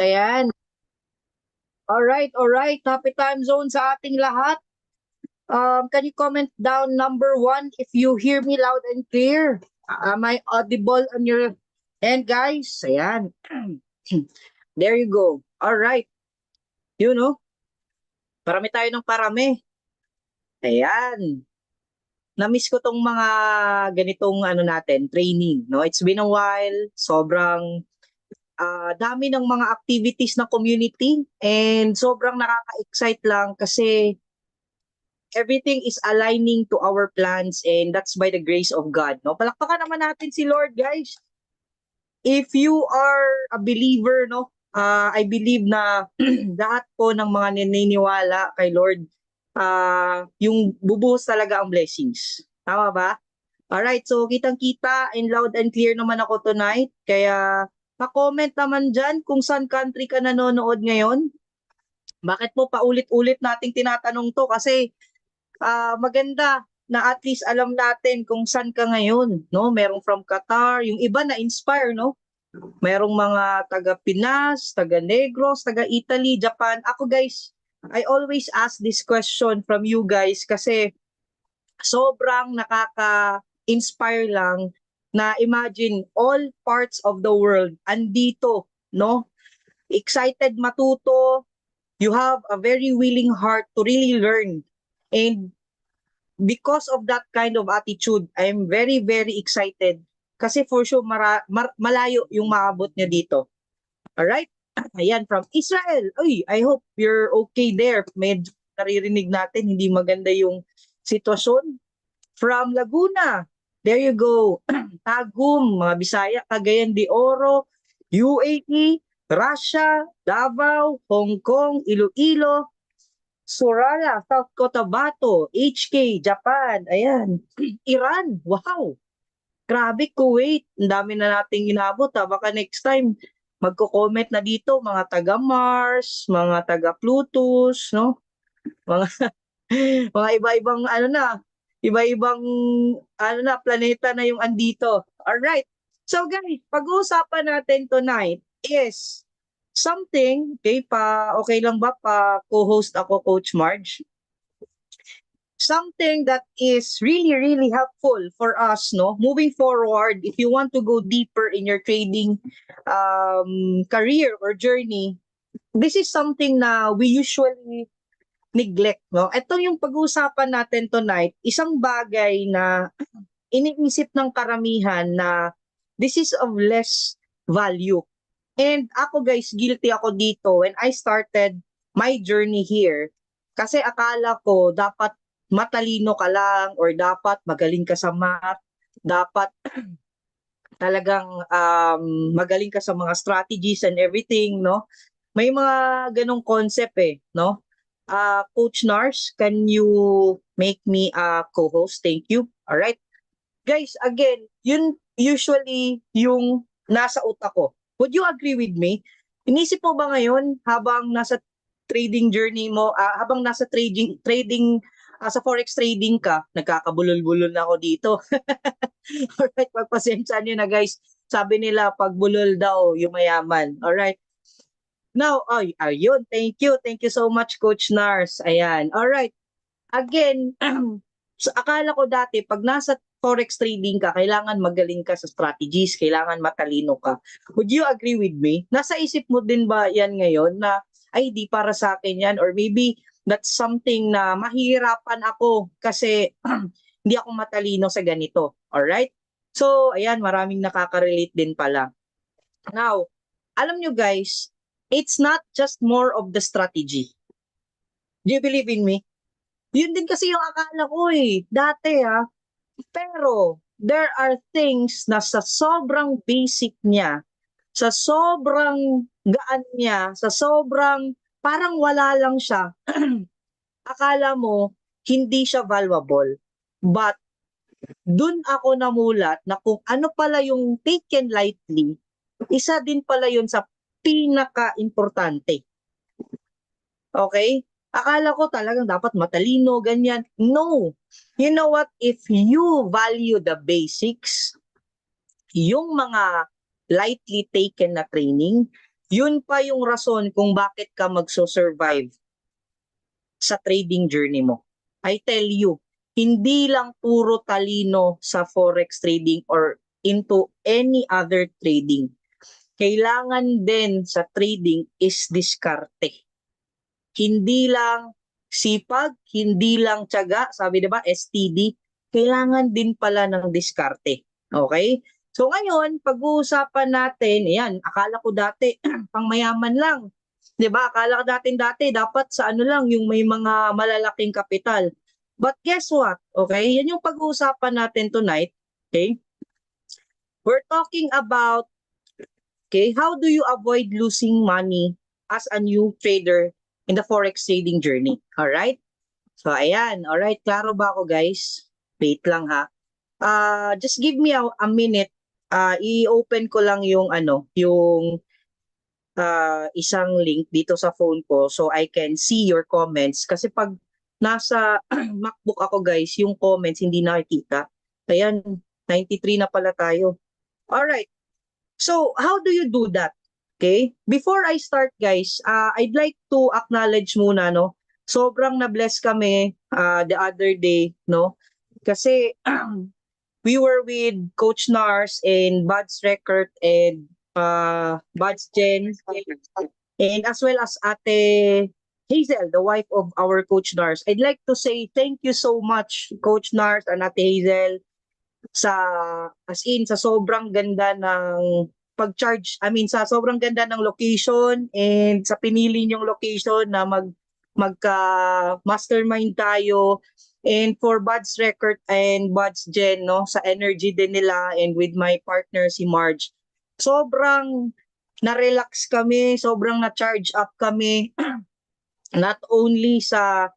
Ayan. Alright, alright. Happy time zone sa ating lahat. Can you comment down number 1 if you hear me loud and clear? Am I audible on your end, guys? Ayan. There you go. Alright. You know, parami tayo ng parami. Ayan. Na-miss ko tong mga ganitong training. No? It's been a while. Sobrang dami ng mga activities na community and sobrang nakaka-excite lang kasi everything is aligning to our plans and that's by the grace of God. No? Palakpakan naman natin si Lord, guys. If you are a believer, no, I believe na lahat po ng mga naniniwala kay Lord, yung bubuhos talaga ang blessings. Tama ba? Alright, so kitang-kita and loud and clear naman ako tonight. Kaya pa-comment naman dyan kung saan country ka nanonood ngayon. Bakit po paulit-ulit nating tinatanong to? Kasi maganda na at least alam natin kung saan ka ngayon, no? Merong from Qatar, yung iba na inspire, no? Merong mga taga Pinas, taga Negros, taga Italy, Japan. Ako guys, I always ask this question from you guys kasi sobrang nakaka-inspire lang na imagine all parts of the world andito, no? Excited matuto, you have a very willing heart to really learn. And because of that kind of attitude, I'm very, very excited. Kasi for sure, malayo yung maabot niya dito. Alright? Ayan, from Israel. Uy, I hope you're okay there. Medyo naririnig natin, hindi maganda yung sitwasyon. From Laguna. There you go. Tagum, mga Bisaya, Cagayan de Oro, UAE, Russia, Davao, Hong Kong, Iloilo, Soraya, South Cotabato, HK, Japan, ayan. Iran, wow. Grabe, Kuwait. Ang dami na nating inabot. Baka next time, magko-comment na dito, mga taga Mars, mga taga Plutus, no? Mga, mga iba-ibang, iba-ibang, planeta na yung andito. Alright. So guys, pag-uusapan natin tonight is something, okay lang ba pa co-host ako, Coach Marge? Something that is really, really helpful for us, no? Moving forward, if you want to go deeper in your trading career or journey, this is something na we usually neglect, no? Ito yung pag-uusapan natin tonight, isang bagay na iniisip ng karamihan na this is of less value. And ako guys, guilty ako dito when I started my journey here. Kasi akala ko dapat matalino ka lang or dapat magaling ka sa math, dapat talagang magaling ka sa mga strategies and everything, no? May mga ganong concept no? Coach Nars, can you make me a co-host? Thank you. All right. Guys, again, yun usually yung nasa utak ko. Would you agree with me? Inisip mo ba ngayon habang nasa trading journey mo, habang nasa trading sa forex trading ka, nagkakabulol-bulol na ako dito. Alright, pagpasensya nyo na guys. Sabi nila, pag bulol daw, yung mayaman. Alright. Now, ayun, thank you. Thank you so much, Coach Nars. Ayan. Alright. Again, so akala ko dati, pag nasa forex trading ka, kailangan magaling ka sa strategies, kailangan matalino ka. Would you agree with me? Nasa isip mo din ba yan ngayon na, ay, di para sa akin yan? Or maybe, that's something na mahihirapan ako kasi hindi ako matalino sa ganito. Alright? So, ayan, maraming nakaka-relate din pala. Now, alam nyo guys, it's not just more of the strategy. Do you believe in me? Yun din kasi yung akala ko dati Pero, there are things na sa sobrang basic niya, sa sobrang gaan niya, sa sobrang parang wala lang siya, akala mo hindi siya valuable. But, dun ako namulat na kung ano pala yung taken lightly, isa din pala yun sa pinaka-importante. Okay? Akala ko talagang dapat matalino, ganyan. No. You know what? If you value the basics, yung mga lightly taken na training, Yun pa yung rason kung bakit ka magso-survive sa trading journey mo. I tell you, hindi lang puro talino sa forex trading or into any other trading. Kailangan din sa trading is diskarte. Hindi lang sipag, hindi lang tiyaga, sabi 'di ba, STD, kailangan din pala ng diskarte. Okay? So ngayon, pag-uusapan natin, ayan, akala ko dati pangmayaman lang. 'Di ba? Akala ko dati dapat sa ano lang yung may mga malalaking kapital. But guess what? Okay? Yan yung pag-uusapan natin tonight. Okay? We're talking about, okay, how do you avoid losing money as a new trader in the forex trading journey? All right? So ayan, all right, klaro ba ako guys? Wait lang ha. Just give me a minute. I-open ko lang yung isang link dito sa phone ko so I can see your comments kasi pag nasa MacBook ako guys, yung comments hindi nakikita. Ayan, 93 na pala tayo. All right. So, how do you do that? Okay? Before I start, guys, I'd like to acknowledge muna, no? Sobrang na-bless kami the other day, no? Kasi we were with Coach Nars and Buds Record and Buds Jen and as well as Ate Hazel, the wife of our Coach Nars. I'd like to say thank you so much, Coach Nars and Ate Hazel, sa as in sa sobrang ganda ng pag-charge, I mean sa sobrang ganda ng location and sa pinili niyong location na magka mastermind tayo and for Buds Record and Buds Gen, no, sa energy din nila and with my partner si Marge. Sobrang na-relax kami, sobrang na-charge up kami not only sa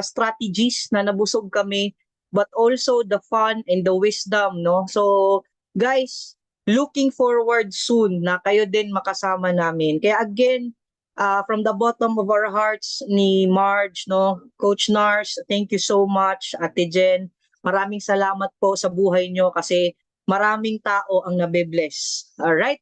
strategies na nabusog kami but also the fun and the wisdom, no? So, guys, looking forward soon na kayo din makasama namin. Kaya again, from the bottom of our hearts ni Marge, no? Coach Nars, thank you so much. Ate Jen, maraming salamat po sa buhay nyo kasi maraming tao ang nabe-bless. Alright?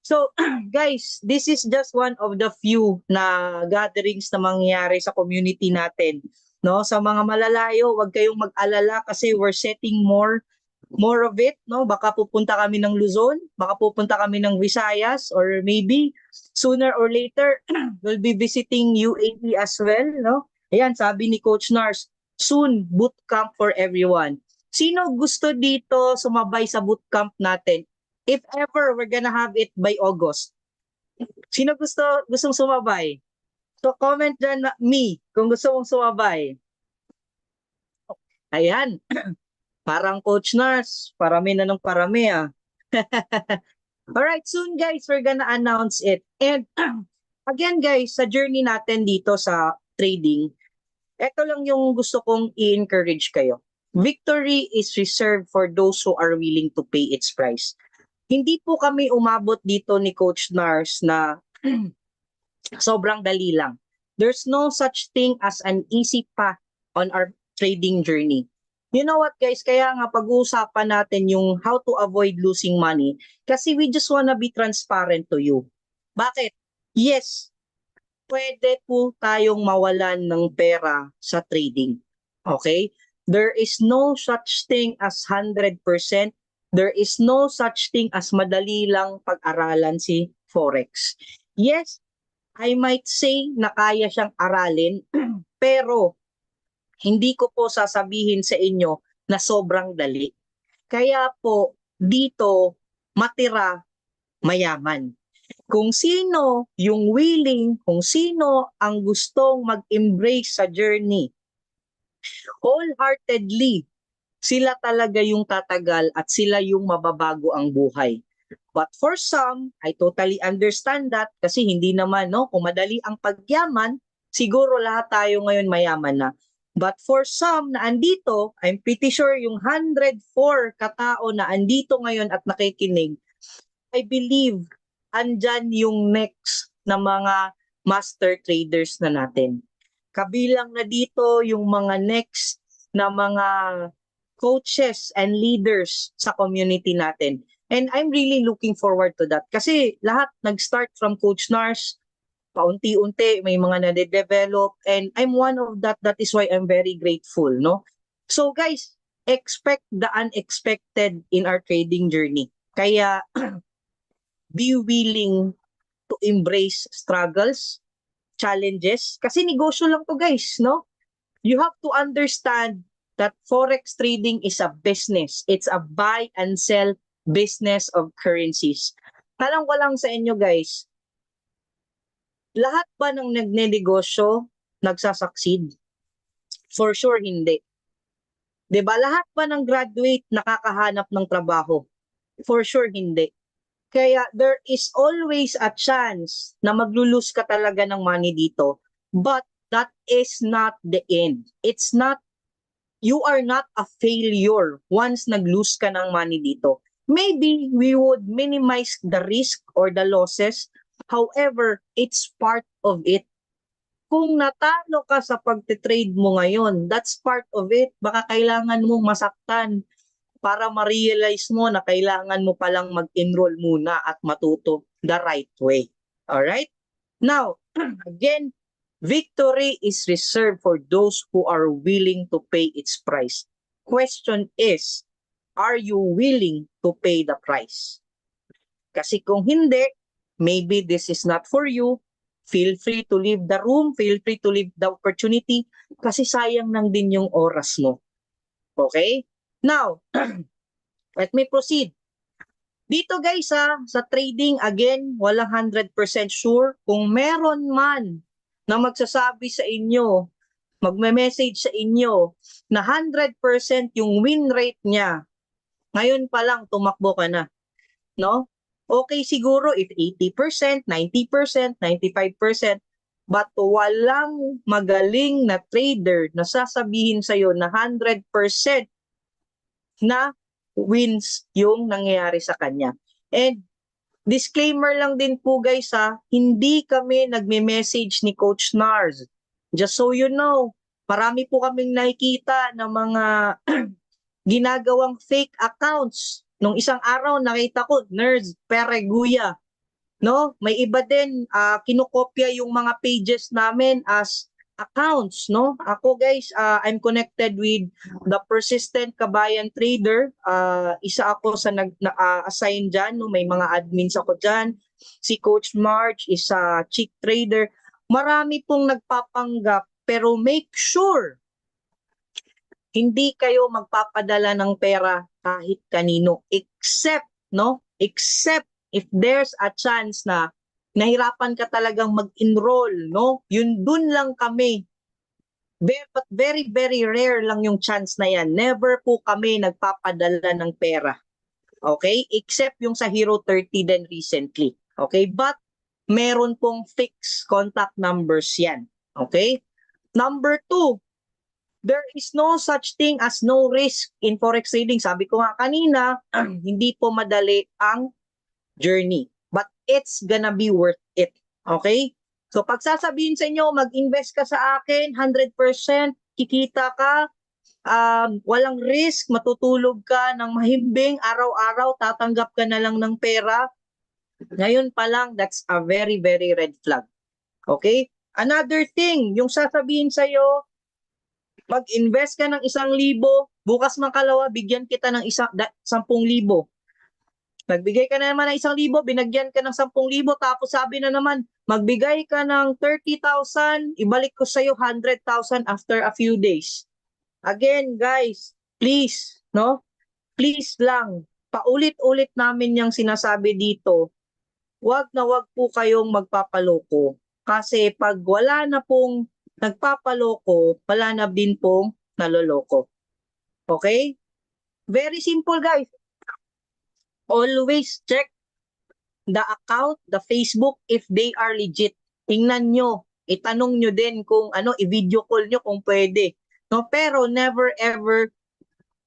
So, guys, this is just one of the few na gatherings na mangyayari sa community natin. No, sa mga malalayo, wag kayong mag-alala kasi we're setting more of it, no? Baka pupunta kami ng Luzon, baka pupunta kami ng Visayas or maybe sooner or later we'll be visiting UAE as well, no? Ayan, sabi ni Coach Nars, soon boot camp for everyone. Sino gusto dito sumabay sa boot camp natin? If ever we're gonna have it by August. Sino gustong sumabay? So comment dyan na me kung gusto mong sumabay. Ayan. Parang Coach Nars, parami na ng parami ah. Alright, soon guys, we're gonna announce it. And again guys, sa journey natin dito sa trading, ito lang yung gusto kong i-encourage kayo. Victory is reserved for those who are willing to pay its price. Hindi po kami umabot dito ni Coach Nars na sobrang dali lang. There's no such thing as an easy path on our trading journey. You know what guys, kaya nga pag-uusapan natin yung how to avoid losing money kasi we just wanna be transparent to you. Bakit? Yes, pwede po tayong mawalan ng pera sa trading. Okay? There is no such thing as 100%. There is no such thing as madali lang pag-aralan si Forex. Yes, I might say na kaya siyang aralin, pero hindi ko po sasabihin sa inyo na sobrang dali. Kaya po, dito, matira, mayaman. Kung sino yung willing, kung sino ang gustong mag-embrace sa journey, wholeheartedly, sila talaga yung tatagal at sila yung mababago ang buhay. But for some, I totally understand that kasi hindi naman, no, kung madali ang pagyaman, siguro lahat tayo ngayon mayaman na. But for some na andito, I'm pretty sure yung 104 katao na andito ngayon at nakikinig, I believe andyan yung next na mga master traders na natin. Kabilang na dito yung mga next na mga coaches and leaders sa community natin. And I'm really looking forward to that. Kasi lahat nag-start from Coach Nars, paunti-unti, may mga nade-develop, and I'm one of that. That is why I'm very grateful, no? So guys, expect the unexpected in our trading journey. Kaya be willing to embrace struggles, challenges, kasi negosyo lang to guys, no? You have to understand that forex trading is a business. It's a buy and sell business of currencies. Tanong ko lang sa inyo guys, lahat ba ng nagnenegosyo nagsasucceed? For sure hindi. 'Di ba? Lahat ba ng graduate nakakahanap ng trabaho? For sure hindi. Kaya there is always a chance na maglulus ka talaga ng money dito. But that is not the end. It's not, you are not a failure once nag-lose ka ng money dito. Maybe we would minimize the risk or the losses. However, it's part of it. Kung natalo ka sa pagtitrade mo ngayon, that's part of it. Baka kailangan mong masaktan para ma-realize mo na kailangan mo palang mag-enroll muna at matuto the right way. Alright? Now, again, victory is reserved for those who are willing to pay its price. Question is, are you willing to pay the price? Kasi kung hindi, maybe this is not for you. Feel free to leave the room, feel free to leave the opportunity kasi sayang lang din yung oras mo. Okay? Now, let me proceed. Dito guys sa trading, again, walang 100% sure. Kung meron man na magsasabi sa inyo, magme-message sa inyo na 100% yung win rate niya, ngayon pa lang tumakbo ka na. No? Okay siguro if 80%, 90%, 95%, but walang magaling na trader na sasabihin sa'yo na 100% na wins yung nangyayari sa kanya. And disclaimer lang din po guys hindi kami nagme-message ni Coach Nars. Just so you know, marami po kaming nakikita ng mga ginagawang fake accounts. Nung isang araw nakita ko, Nerds Pereguya. No? May iba din kinokopya yung mga pages namin as accounts, no? Ako guys, I'm connected with the Persistent Kabayan Trader. Isa ako sa nag-assign dyan, no? May mga admins ako dyan. Si Coach March is a chick trader. Marami pong nagpapanggap, pero make sure hindi kayo magpapadala ng pera kahit kanino except, no? Except if there's a chance na nahirapan ka talagang mag-enroll, no? Yun dun lang kami. But very, very rare lang yung chance na yan. Never po kami nagpapadala ng pera. Okay? Except yung sa Hero 30 din recently. Okay? But meron pong fixed contact numbers yan. Okay? Number 2, there is no such thing as no risk in forex trading. Sabi ko nga kanina, hindi po madali ang journey. But it's gonna be worth it. Okay? So pag sasabihin sa inyo, mag-invest ka sa akin, 100%, kikita ka, walang risk, matutulog ka ng mahimbing, araw-araw, tatanggap ka na lang ng pera. Ngayon pa lang, that's a very, very red flag. Okay? Another thing, yung sasabihin sa'yo, mag-invest ka ng 1,000, bukas makalawa, bigyan kita ng 10,000. Nagbigay ka na naman ng 1,000, binagyan ka ng 10,000, tapos sabi na naman, magbigay ka ng 30,000, ibalik ko sa'yo 100,000 after a few days. Again, guys, please, no? Please lang, paulit-ulit namin yung sinasabi dito, wag na wag po kayong magpapaloko. Kasi pag wala na pong nagpapaloko, wala na din pong naloloko. Okay? Very simple, guys. Always check the account, the Facebook, if they are legit. Tingnan nyo, itanong nyo din kung ano, i-video call nyo kung pwede. No? Pero never ever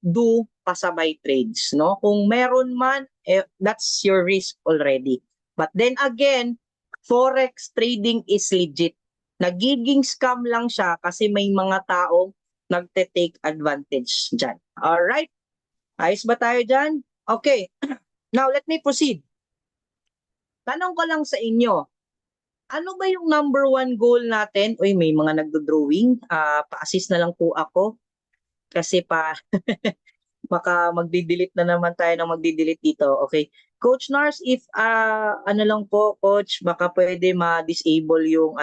do pasabay trades. No? Kung meron man, that's your risk already. But then again, forex trading is legit. Nagiging scam lang siya kasi may mga taong nagte-take advantage dyan. Alright? Ayos ba tayo dyan? Okay. Now, let me proceed. Tanong ko lang sa inyo, ano ba yung number one goal natin? Uy, may mga nagdo-drawing. Pa-assist na lang po ako. Kasi baka magdi-delete na naman tayo ng magdi-delete dito. Okay. Coach Nars, if ano lang po, coach, baka pwede ma-disable yung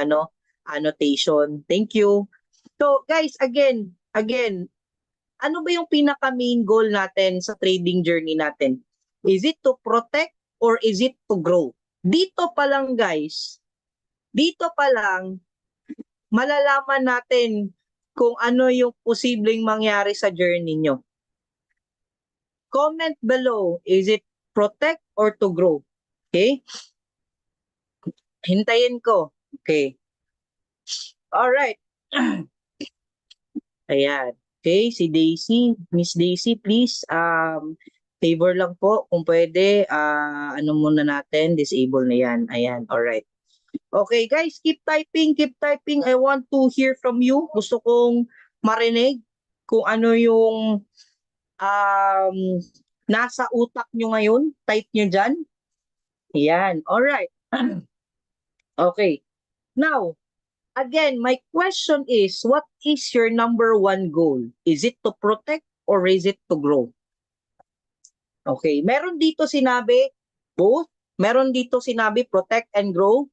annotation. Thank you. So, guys, again, ano ba yung pinaka main goal natin sa trading journey natin? Is it to protect or is it to grow? Dito pa lang, guys, dito pa lang malalaman natin kung ano yung posibleng mangyari sa journey nyo. Comment below, is it protect or to grow? Okay? Hintayin ko. Okay. Alright. Ayan. Okay, si Daisy. Miss Daisy, please, favor lang po kung pwede, ano muna natin, disable na yan. Ayan, alright. Okay, guys, keep typing, keep typing. I want to hear from you. Gusto kong marinig kung ano yung nasa utak nyo ngayon. Type nyo dyan. Ayan, alright. Okay. Now, again, my question is, what is your number one goal? Is it to protect or is it to grow? Okay, meron dito sinabi both. Meron dito sinabi protect and grow.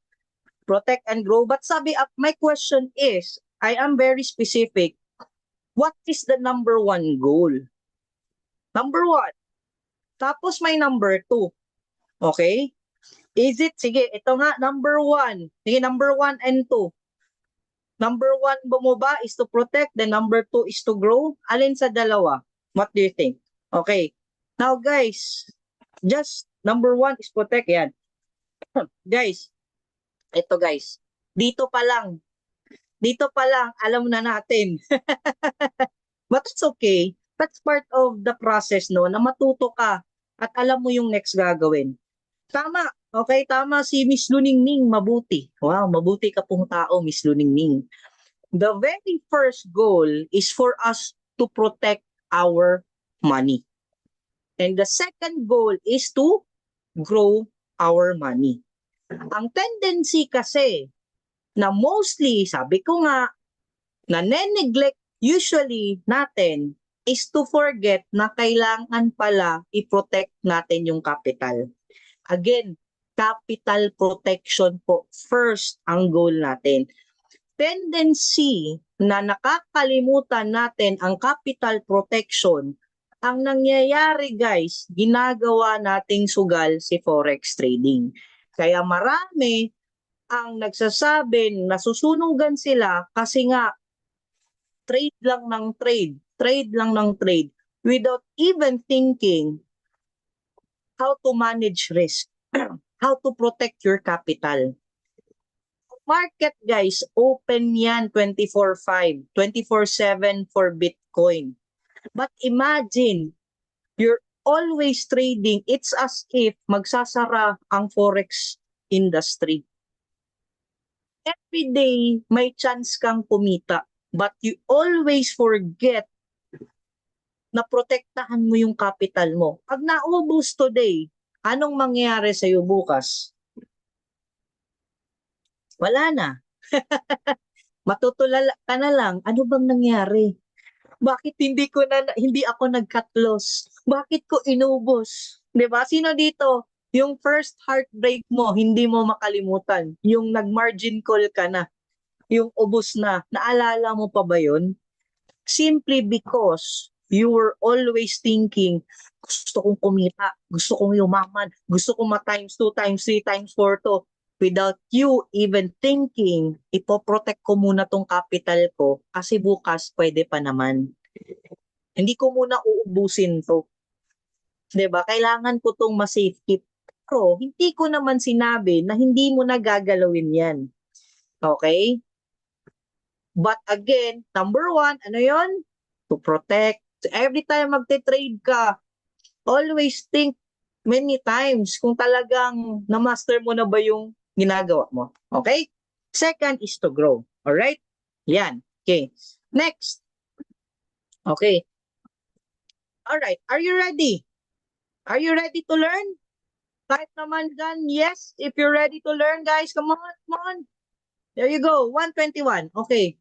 Protect and grow. But sabi, my question is, I am very specific. What is the number one goal? Number one. Tapos may number two. Okay? Is it, sige, ito nga, number one. Sige, number one and two. Number one mo ba is to protect, then number two is to grow? Alin sa dalawa? What do you think? Okay. Now guys, just number one is protect. Yan. Guys, ito guys. Dito pa lang, alam na natin. But it's okay. That's part of the process, no? Na matuto ka at alam mo yung next gagawin. Tama. Okay, tama si Miss Luningning. Mabuti. Wow, mabuti ka pong tao, Miss Luningning. The very first goal is for us to protect our money. And the second goal is to grow our money. Ang tendency kasi na mostly, sabi ko nga, na neglect usually natin is to forget na kailangan pala i-protect natin yung capital. Again, capital protection po first ang goal natin. Tendency na nakakalimutan natin ang capital protection, ang nangyayari guys, ginagawa nating sugal si forex trading. Kaya marami ang nagsasabing nasusunugan sila kasi nga trade lang ng trade without even thinking how to manage risk, how to protect your capital. Market guys, open yan 24/5, 24/7 for Bitcoin. But imagine, you're always trading. It's as if magsasara ang forex industry. Every day, may chance kang kumita. But you always forget na protektahan mo yung capital mo. Pag naubos today, anong mangyayari sa'yo bukas? Wala na. Matutulala ka na lang, ano bang nangyari? Bakit hindi ako nag-cut loss? Bakit ko inubos? 'Di ba? Sino dito? Yung first heartbreak mo, hindi mo makalimutan. Yung nag-margin call ka na, yung ubos na. Naalala mo pa ba 'yun? Simply because you were always thinking, gusto kong kumita, gusto kong yumaman, gusto kong ma-times 2, times 3, times 4 to. Without you even thinking, ipoprotect ko muna tong capital ko kasi bukas pwede pa naman. Hindi ko muna uubusin to. 'Di ba? Kailangan ko tong ma-safe keep. Pero hindi ko naman sinabi na hindi mo na gagalawin yan. Okay? But again, number one, ano yon? To protect. So every time magte-trade ka, always think many times kung talagang na-master mo na ba yung ginagawa mo. Okay? Second is to grow. Alright? Yan. Okay. Next. Okay. Alright. Are you ready? Are you ready to learn? Type naman dyan, yes, if you're ready to learn, guys. Come on, come on. There you go, 121. Okay.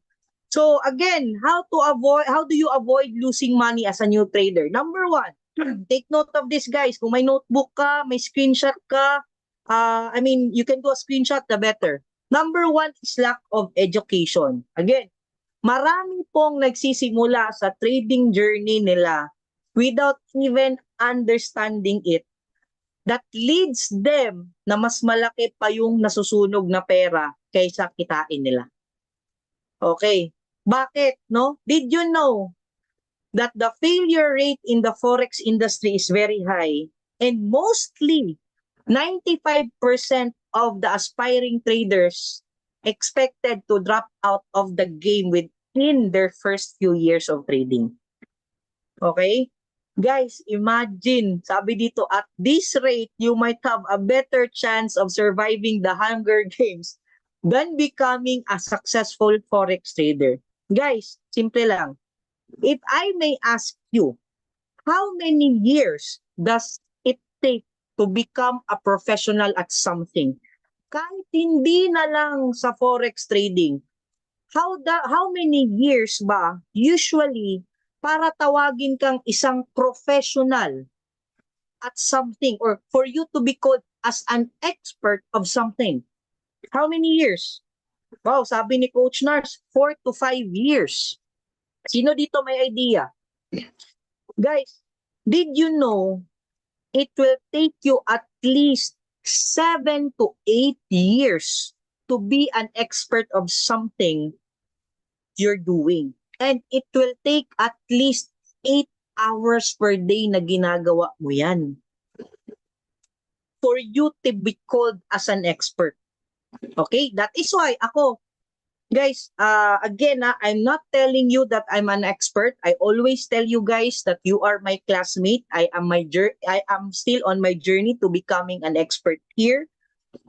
So again, how do you avoid losing money as a new trader? Number one, take note of this, guys. Kung may notebook ka, may screenshot ka, you can do a screenshot, the better. Number one is lack of education. Again, marami pong nagsisimula sa trading journey nila without even understanding it. That leads them na mas malaki pa yung nasusunog na pera kaysa kitain nila. Okay. Bakit, no? Did you know that the failure rate in the forex industry is very high and mostly 95% of the aspiring traders expected to drop out of the game within their first few years of trading. Okay? Guys, imagine, sabi dito, at this rate, you might have a better chance of surviving the Hunger Games than becoming a successful forex trader. Guys, simple lang. If I may ask you, how many years does it take to become a professional at something? Kahit hindi na lang sa forex trading, how many years ba usually para tawagin kang isang professional at something or for you to be called as an expert of something? How many years? Wow, sabi ni Coach Nars, 4 to 5 years. Sino dito may idea? Guys, did you know it will take you at least 7 to 8 years to be an expert of something you're doing? And it will take at least 8 hours per day na ginagawa mo yan for you to be called as an expert. Okay? That is why ako, guys, again, I'm not telling you that I'm an expert. I always tell you guys that you are my classmate. I am still on my journey to becoming an expert here.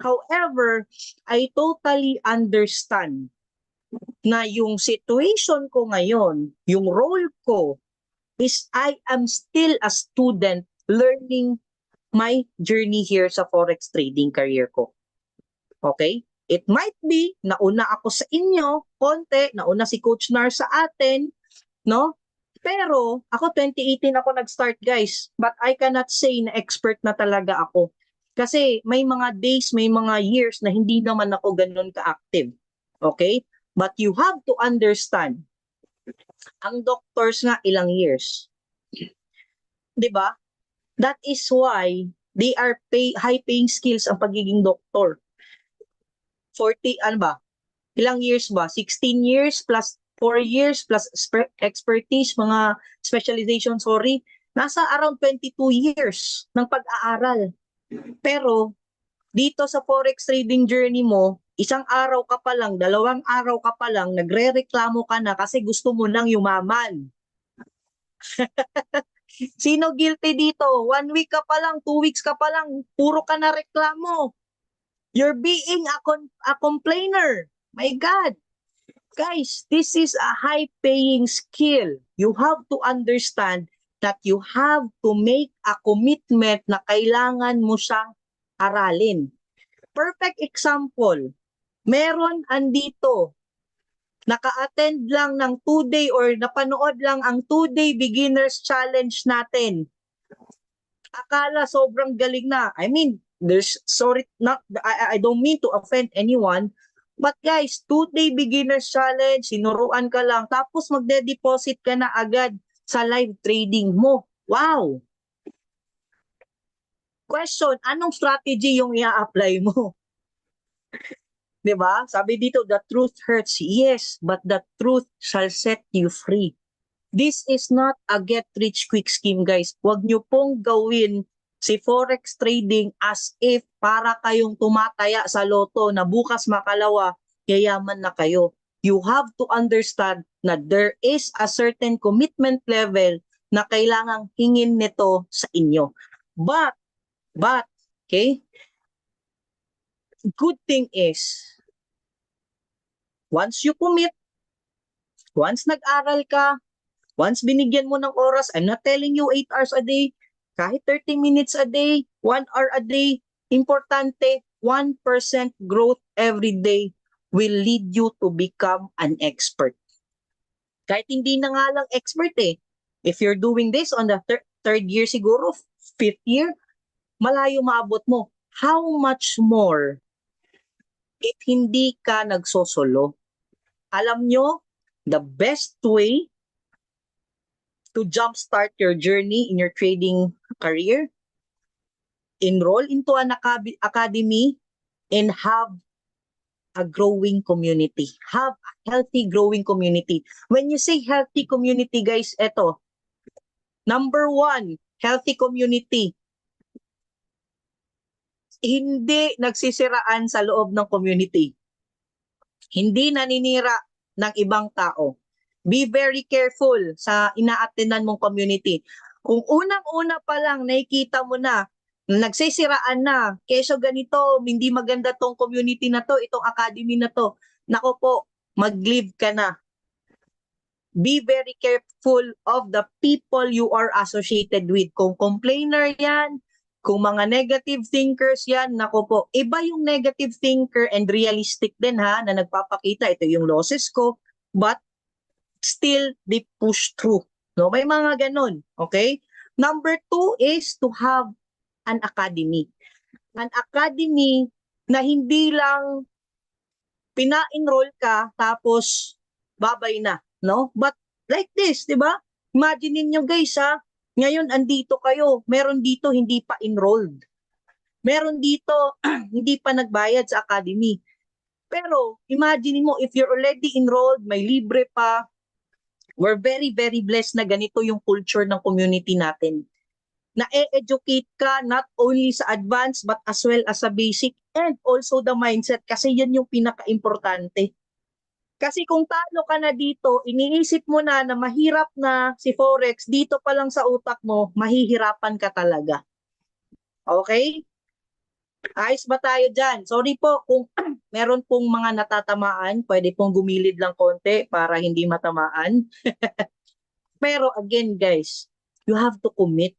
However, I totally understand na yung situation ko ngayon, yung role ko is I am still a student learning my journey here sa forex trading career ko. Okay? It might be nauna ako sa inyo, konti, nauna si Coach Nar sa atin, no? Pero ako 2018 ako nag-start, guys. But I cannot say na expert na talaga ako. Kasi may mga days, may mga years na hindi naman ako ganun ka-active. Okay? But you have to understand, ang doctors nga ilang years. 'Di ba? That is why they are high-paying skills ang pagiging doktor. 40, ano ba? Ilang years ba? 16 years plus 4 years plus expertise, mga specialization, sorry. Nasa around 22 years ng pag-aaral. Pero dito sa forex trading journey mo, isang araw ka pa lang, 2 araw ka pa lang, nagre-reklamo ka na kasi gusto mo nang yumaman. Sino guilty dito? 1 week ka pa lang, 2 weeks ka pa lang, puro ka na reklamo. You're being a complainer. My God. Guys, this is a high-paying skill. You have to understand that you have to make a commitment na kailangan mo siyang aralin. Perfect example, meron andito, naka-attend lang ng 2-day or napanood lang ang 2-day beginners challenge natin. Akala sobrang galing na. I mean, I don't mean to offend anyone, but guys, 2-day beginners challenge, sinuruan ka lang, tapos magde-deposit ka na agad sa live trading mo. Wow! Question, anong strategy yung i-apply mo? 'Di ba? Sabi dito, the truth hurts. Yes, but the truth shall set you free. This is not a get-rich-quick scheme, guys. Huwag nyo pong gawin si forex trading as if para kayong tumataya sa loto na bukas makalawa, yayaman na kayo. You have to understand na there is a certain commitment level na kailangang hingin nito sa inyo. But, okay, good thing is, once you commit, once nag-aral ka, once binigyan mo ng oras, I'm not telling you 8 hours a day, kahit 30 minutes a day, 1 hour a day, Importante, 1% growth every day will lead you to become an expert. Kahit hindi na nga lang expert eh. If you're doing this on the third year siguro, fifth year, malayo maabot mo. How much more if hindi ka nagsosolo? Alam nyo, the best way to jumpstart your journey in your trading career, enroll into an academy and have a growing community. Have a healthy growing community. When you say healthy community, guys, eto, number one, healthy community. Hindi nagsisiraan sa loob ng community. Hindi naninira ng ibang tao. Be very careful sa ina-attendan mong community. Kung unang-una pa lang nakikita mo na nagsisiraan na, keso ganito, hindi maganda tong community na to, itong academy na to, nako po, mag-leave ka na. Be very careful of the people you are associated with. Kung complainer yan, kung mga negative thinkers yan, nako po, iba yung negative thinker and realistic din ha, na nagpapakita, ito yung losses ko, but still they push through. No? May mga ganun, okay? Number 2 is to have an academy. An academy na hindi lang pina-enroll ka tapos babay na, no? But like this, 'di ba? Imagine niyo guys ha, ngayon andito kayo, meron dito hindi pa enrolled. Meron dito hindi pa nagbayad sa academy. Pero imagine mo if you're already enrolled, may libre pa. We're very very blessed na ganito yung culture ng community natin. Na-educate ka not only sa advanced but as well as sa basic and also the mindset kasi yan yung pinaka-importante. Kasi kung talo ka na dito, iniisip mo na na mahirap na si Forex, dito pa lang sa utak mo, mahihirapan ka talaga. Okay? Ayos ba tayo dyan? Sorry po kung meron pong mga natatamaan, pwede pong gumilid lang konti para hindi matamaan. Pero again guys, you have to commit.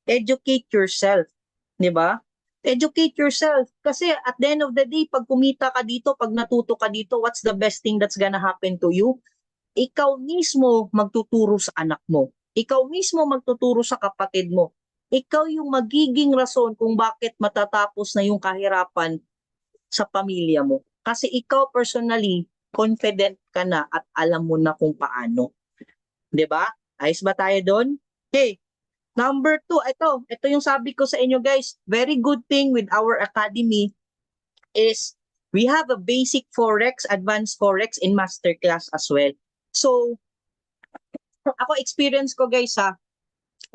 Educate yourself. Di ba? Educate yourself. Kasi at the end of the day, pag kumita ka dito, pag natuto ka dito, what's the best thing that's gonna happen to you? Ikaw mismo magtuturo sa anak mo. Ikaw mismo magtuturo sa kapatid mo. Ikaw yung magiging rason kung bakit matatapos na yung kahirapan sa pamilya mo. Kasi ikaw personally, confident ka na at alam mo na kung paano. 'Di ba? Ayos ba tayo doon? Okay. Number 2, ito yung sabi ko sa inyo guys, very good thing with our academy is we have a basic Forex, advanced Forex, and masterclass as well. So, ako experience ko guys ha,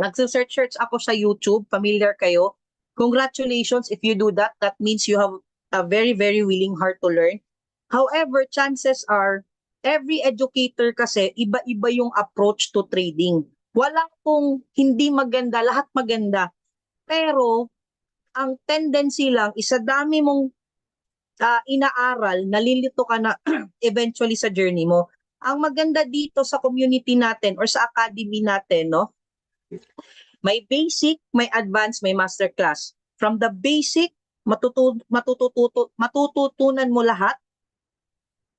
nagse-search ako sa YouTube, familiar kayo. Congratulations if you do that, that means you have a very very willing heart to learn. However, chances are, every educator kasi, iba-iba yung approach to trading. Walang pong hindi maganda, lahat maganda. Pero, ang tendency lang, isa dami mong inaaral, nalilito ka na eventually sa journey mo. Ang maganda dito sa community natin or sa academy natin, no? May basic, may advanced, may masterclass. From the basic, matututunan mo lahat.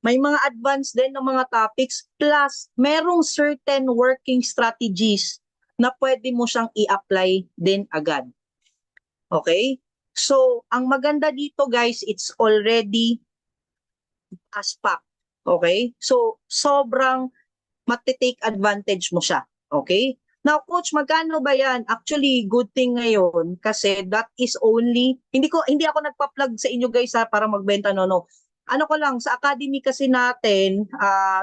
May mga advanced din ng mga topics plus merong certain working strategies na pwede mo siyang i-apply din agad. Okay? So, ang maganda dito guys, it's already as packed. Okay? So, sobrang matitake advantage mo siya. Okay? Now, coach, magkano ba yan? Actually, good thing ngayon kasi that is only, hindi ako nagpa-plug sa inyo guys ha, para magbenta, no. Ano ko lang, sa academy kasi natin,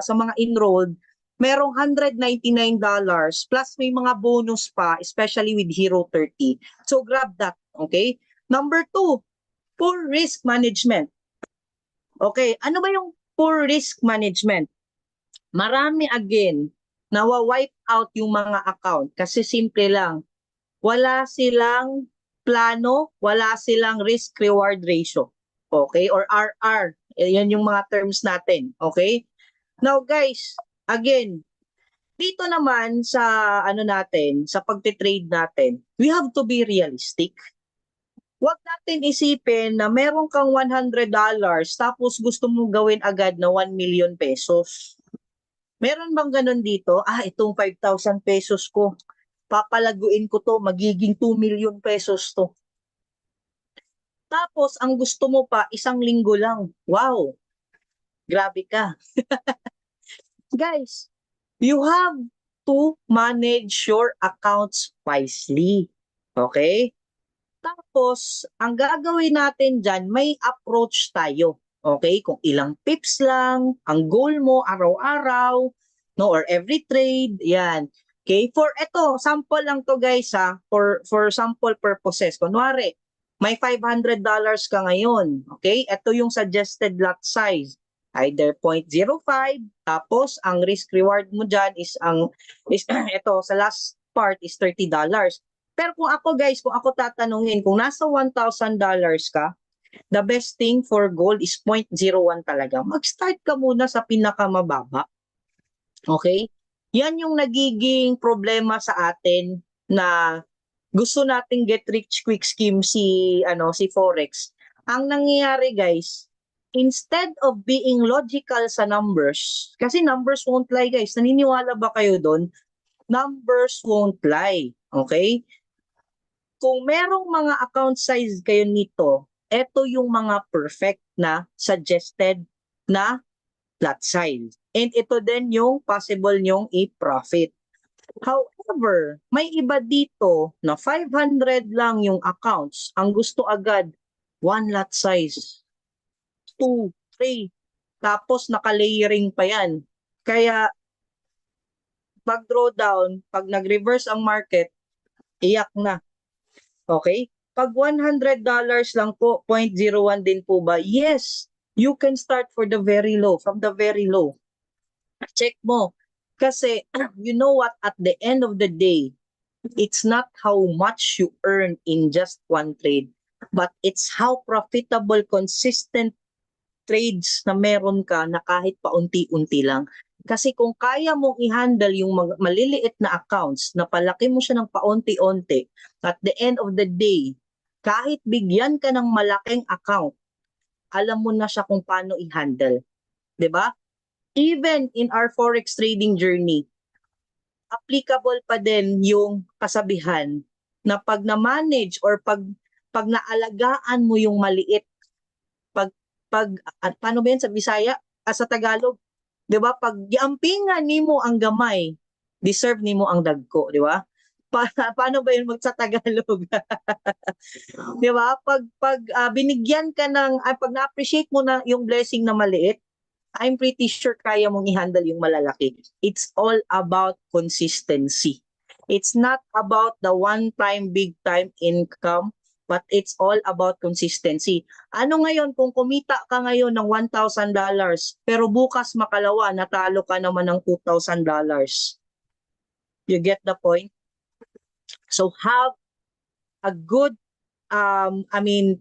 sa mga enrolled, merong $199 plus may mga bonus pa, especially with Hero 30. So grab that, okay? Number 2, poor risk management. Okay, ano ba yung poor risk management? Marami again, nawa-wipe out yung mga account kasi simple lang. Wala silang plano, wala silang risk-reward ratio. Okay? Or RR. Yan yung mga terms natin. Okay? Now guys, again, dito naman sa ano natin, sa pagte-trade natin, we have to be realistic. Huwag natin isipin na meron kang $100 tapos gusto mong gawin agad na 1 million pesos. Meron bang ganun dito? Itong 5,000 pesos ko, papalaguin ko to, magiging 2 million pesos to. Tapos, ang gusto mo pa, 1 linggo lang. Wow! Grabe ka. Guys, you have to manage your accounts wisely. Okay? Tapos, ang gagawin natin dyan, may approach tayo. Okay? Kung ilang pips lang, ang goal mo araw-araw, no, or every trade, yan. Okay? For ito, sample lang to guys ha, for sample purposes. Kunwari, may $500 ka ngayon. Okay? Ito yung suggested lot size. Either 0.05, tapos ang risk reward mo dyan is ito, sa last part is $30. Pero kung ako guys, kung ako tatanungin, kung nasa $1,000 ka, the best thing for gold is 0.01 talaga. Mag-start ka muna sa pinakamababa. Okay? Yan yung nagiging problema sa atin na gusto nating get rich quick scheme si Forex. Ang nangyayari guys, instead of being logical sa numbers, kasi numbers won't lie guys. Naniniwala ba kayo doon? Numbers won't lie. Okay? Kung merong mga account size kayo nito, ito yung mga perfect na suggested na lot size. And ito din yung possible nyong i-profit. However, may iba dito na 500 lang yung accounts. Ang gusto agad, 1 lot size, 2, 3, tapos naka-layering pa yan. Kaya, pag drawdown, pag nag-reverse ang market, iyak na. Okay? Pag $100 lang po, 0.01 din po ba? Yes, you can start for the very low, from the very low. Check mo. Kasi, you know what, at the end of the day, it's not how much you earn in just one trade, but it's how profitable, consistent trades na meron ka na kahit paunti-unti lang. Kasi kung kaya mong i-handle yung maliliit na accounts, na palaki mo siya ng paunti-unti, at the end of the day, kahit bigyan ka ng malaking account, alam mo na siya kung paano i-handle. 'Di ba? Even in our forex trading journey, applicable pa din yung kasabihan na pag na-manage or pag naalagaan mo yung maliit, paano ba yan sa Bisaya? Sa Tagalog, 'di ba? Pag giampingan nimo ang gamay, deserve nimo ang dagko, 'di ba? Paano ba yun sa Tagalog? 'Di ba? Pag binigyan ka ng pag na-appreciate mo na yung blessing na maliit, I'm pretty sure kaya mong i-handle yung malalaki. It's all about consistency. It's not about the one-time, big-time income, but it's all about consistency. Ano ngayon, kung kumita ka ngayon ng $1,000, pero bukas makalawa, natalo ka naman ng $2,000. You get the point? So have a good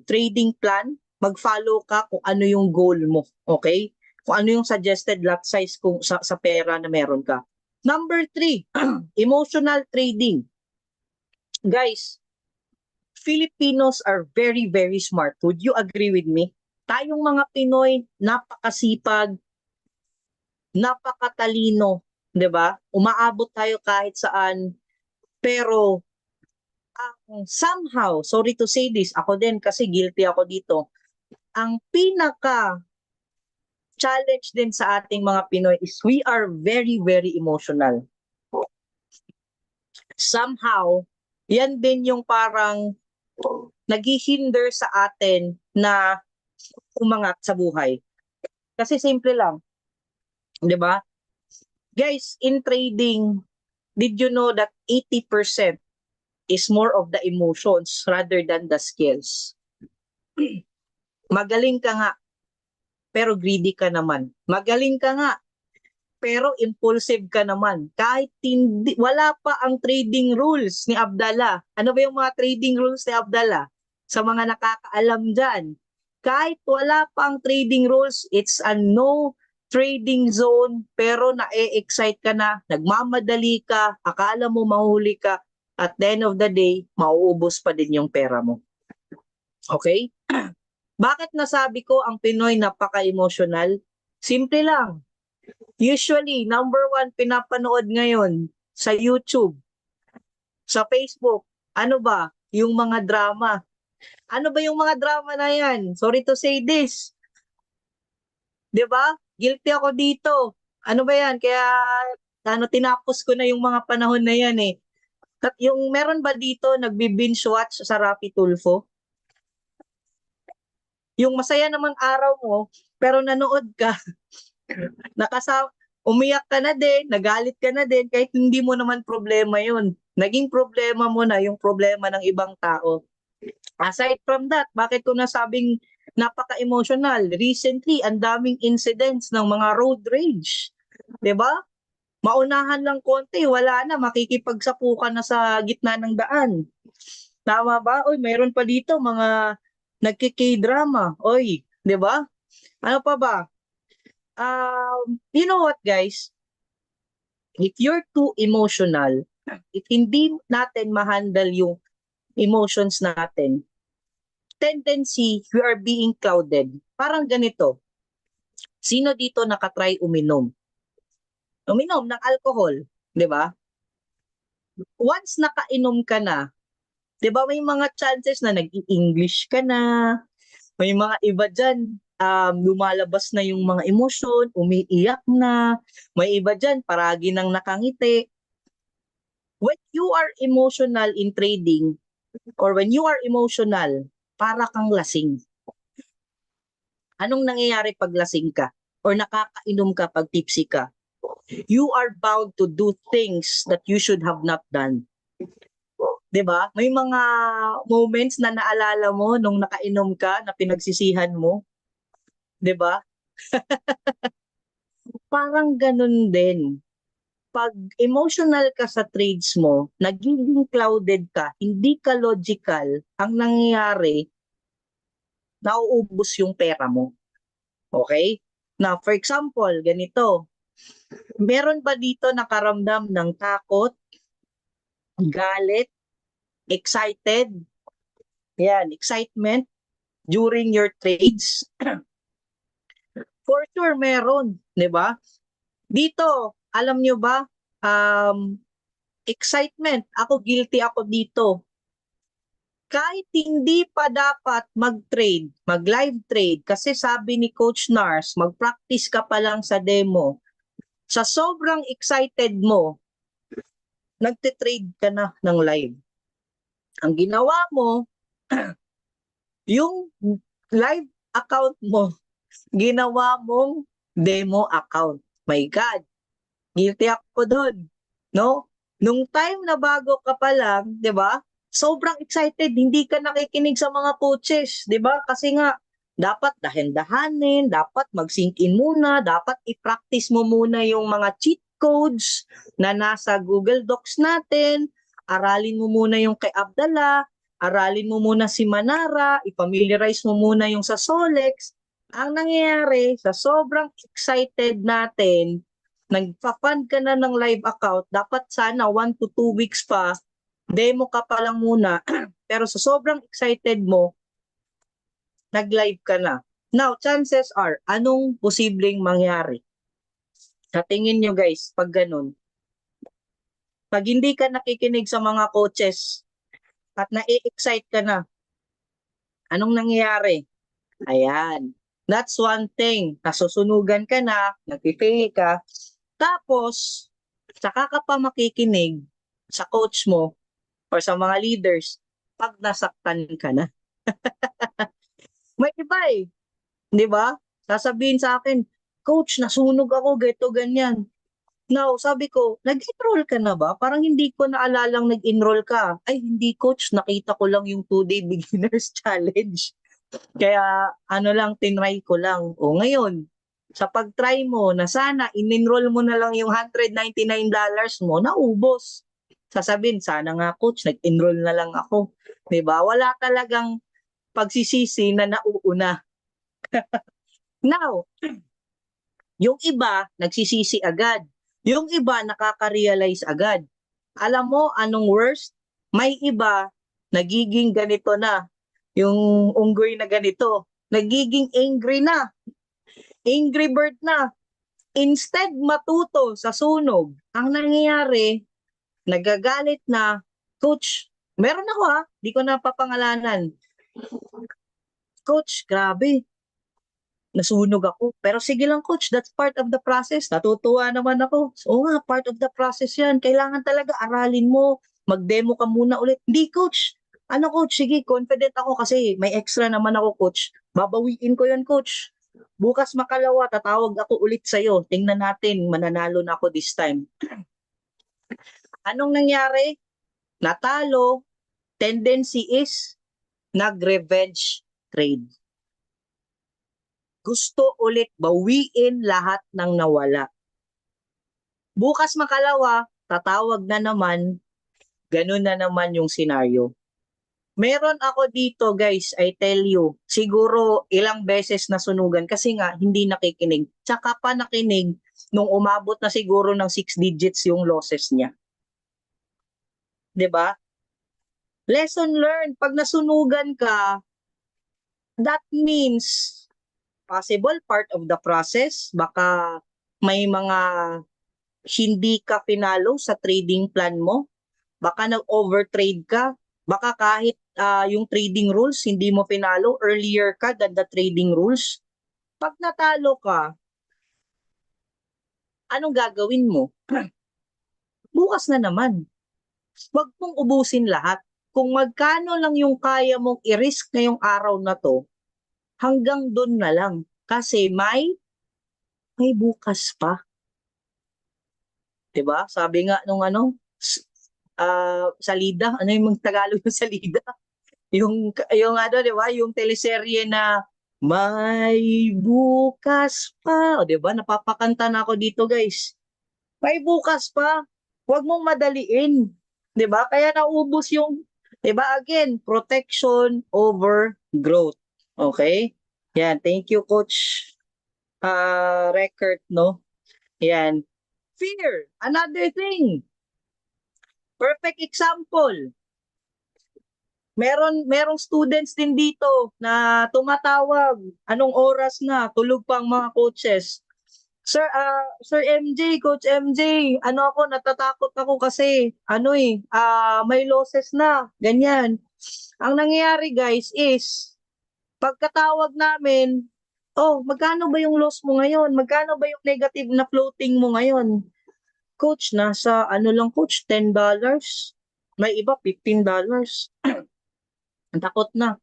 trading plan. Mag-follow ka kung ano yung goal mo. Okay? Kung ano yung suggested lot size kung sa pera na meron ka. Number 3, emotional trading. Guys, Filipinos are very, very smart. Would you agree with me? Tayong mga Pinoy, napakasipag, napakatalino, 'di ba? Umaabot tayo kahit saan. Pero somehow, sorry to say this, ako din kasi guilty ako dito. Ang pinaka challenge din sa ating mga Pinoy is we are very, very emotional. Somehow, yan din yung parang naghihinder sa atin na umangat sa buhay. Kasi simple lang, 'di ba? Guys, in trading, did you know that 80% is more of the emotions rather than the skills? Magaling ka nga, pero greedy ka naman. Magaling ka nga, pero impulsive ka naman. Kahit wala pa ang trading rules ni Abdallah. Ano ba yung mga trading rules ni Abdallah? Sa mga nakakaalam dyan. Kahit wala pa ang trading rules, it's a no trading zone, pero na-excite ka na, nagmamadali ka, akala mo mahuli ka, at the end of the day, mauubos pa din yung pera mo. Okay? Bakit nasabi ko ang Pinoy napaka-emotional? Simple lang. Usually, number one pinapanood ngayon sa YouTube, sa Facebook, ano ba? Yung mga drama. Ano ba yung mga drama na yan? Sorry to say this. 'Di ba? Guilty ako dito. Ano ba yan? Kaya tinapos ko na yung mga panahon na yan eh. Yung meron ba dito nagbi-binge watch sa Rapi Tulfo? Yung masaya namang araw mo, pero nanood ka, nakasa umiyak ka na din, nagalit ka na din, kahit hindi mo naman problema yun. Naging problema mo na yung problema ng ibang tao. Aside from that, bakit ko nasabing napaka-emotional? Recently, ang daming incidents ng mga road rage. 'Di ba? Maunahan lang konti, wala na, makikipagsapukan na sa gitna ng daan. Tama ba? Oy, mayroon pa dito mga nagki-K-drama. Oy, 'di ba? Ano pa ba? You know what, guys? If you're too emotional, if hindi natin ma-handle yung emotions natin, tendency, we are being clouded. Parang ganito. Sino dito nakatry uminom? Uminom ng alcohol, 'di ba? Once nakainom ka na, 'di ba may mga chances na nag-i-English ka na, may mga iba diyan lumalabas na yung mga emosyon, umiiyak na, may iba diyan paragi nang nakangiti. When you are emotional in trading or when you are emotional, para kang lasing. Anong nangyayari pag lasing ka or nakakainom ka pag tipsy ka? You are bound to do things that you should have not done. 'Di ba? May mga moments na naalala mo nung nakainom ka na pinagsisihan mo, 'di ba? Parang ganun din. Pag emotional ka sa trades mo, nagiging clouded ka, hindi ka logical, ang nangyayari, nauubos yung pera mo. Okay? Na for example, ganito, meron ba dito nakaramdam ng takot, galit, excited? Yan, excitement during your trades. For sure meron, 'di ba? Dito, alam nyo ba, excitement, ako guilty ako dito. Kahit hindi pa dapat mag-trade, mag-live trade, kasi sabi ni Coach Nars, mag-practice ka pa lang sa demo. Sa sobrang excited mo, nagte-trade ka na ng live. Ang ginawa mo, yung live account mo, ginawa mong demo account. My God, guilty ako doon. No? Nung time na bago ka pa lang, 'di ba? Sobrang excited, hindi ka nakikinig sa mga coaches, 'di ba? Kasi nga dapat dahan-dahanin, dapat mag-sink in muna, dapat i-practice mo muna yung mga cheat codes na nasa Google Docs natin, aralin mo muna yung kay Abdallah, aralin mo muna si Manara, i-familiarize mo muna yung sa Solex. Ang nangyayari, sa sobrang excited natin, nagpa-fund ka na ng live account, dapat sana 1 to 2 weeks pa, demo ka pa lang muna. Pero sa sobrang excited mo, nag-live ka na. Now, chances are, anong posibleng mangyari? Sa tingin nyo guys, pag ganun, pag hindi ka nakikinig sa mga coaches at na-excite ka na, anong nangyayari? Ayan. That's one thing. Nasusunugan ka na, nag-fail ka. Tapos, saka ka pa makikinig sa coach mo or sa mga leaders pag nasaktan ka na. May iba eh. Di ba? Sasabihin sa akin, Coach, nasunog ako, geto, ganyan. Now, sabi ko, nag-enroll ka na ba? Parang hindi ko naalalang nag-enroll ka. Ay, hindi coach, nakita ko lang yung 2-day beginners challenge. Kaya ano lang, tinry ko lang. O ngayon, sa pag-try mo na sana in-enroll mo na lang yung $199 mo, naubos. Sasabihin, sana nga coach, nag-enroll na lang ako. 'Di ba? Wala talagang pagsisisi na nauuna. Now, yung iba, nagsisisi agad. Yung iba, nakaka-realize agad. Alam mo, anong worst? May iba, nagiging ganito na. yung unggoy na ganito, nagiging angry na, angry bird na. Instead matuto sa sunog, ang nangyayari, nagagalit na, coach, meron ako di ko na papangalanan. Coach, grabe, nasunog ako. Pero sige lang coach, that's part of the process. Natutuwa naman ako. Oo nga, part of the process yan. Kailangan talaga aralin mo. Mag-demo ka muna ulit. Hindi coach. Ano coach, sige, confident ako kasi may extra naman ako coach. Babawiin ko yan coach. Bukas makalawa, tatawag ako ulit sa'yo. Tingnan natin, mananalo na ako this time. Anong nangyari? Natalo. Tendency is nag-revenge trade. Gusto ulit bawiin lahat ng nawala. Bukas makalawa, tatawag na naman, ganun na naman yung senaryo. Meron ako dito guys, I tell you, siguro ilang beses na sunugan kasi nga hindi nakikinig. Tsaka pa nakinig nung umabot na siguro ng 6 digits yung losses niya. 'Di ba? Lesson learned, pag nasunugan ka, that means possible part of the process, baka may mga hindi ka pinalo sa trading plan mo, baka nag-overtrade ka, baka kahit yung trading rules hindi mo pinalo earlier ka than the trading rules. Pag natalo ka, anong gagawin mo? Bukas na naman. Huwag mong ubusin lahat. Kung magkano lang yung kaya mong i-risk ngayong araw na to, hanggang doon na lang. Kasi may bukas pa. 'Di ba? Sabi nga nung salida, ano yung Tagalog ng salida? Yung ano, 'di ba? Yung teleserye na may bukas pa. O 'di ba? Napapakanta na ako dito, guys. May bukas pa. Huwag mong madaliin. 'Di ba? Kaya naubos yung 'di ba? Again, protection over growth. Okay? Yan, thank you coach. Record, no? Yan. Fear, another thing. Perfect example. Merong students din dito na tumatawag. Anong oras na? Tulog pa ang mga coaches. Sir MJ, Coach MJ, natatakot ako kasi may losses na, ganyan. Ang nangyayari guys is pagkatawag namin, magkano ba yung loss mo ngayon? Magkano ba yung negative na floating mo ngayon? Coach, nasa lang coach, $10. May iba $15. Ang takot na.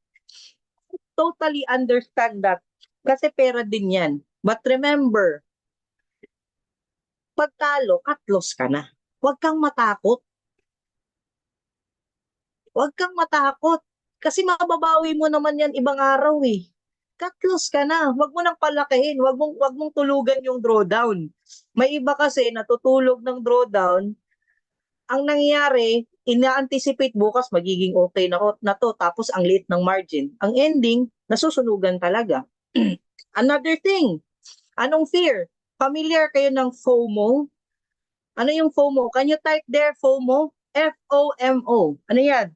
Totally understand that. Kasi pera din yan. But remember, pag talo, cut loss ka na. Huwag kang matakot. Huwag kang matakot. Kasi mababawi mo naman yan ibang araw eh. Cut loss ka na. Huwag mo nang palakihin. Huwag mong tulugan yung drawdown. May iba kasi natutulog ng drawdown. Ang nangyayari, ina-anticipate bukas magiging okay na to. Tapos ang liit ng margin. Ang ending, nasusunugan talaga. Another thing, anong fear? Familiar kayo ng FOMO? Ano yung FOMO? Can you type there FOMO? F-O-M-O. Ano yan?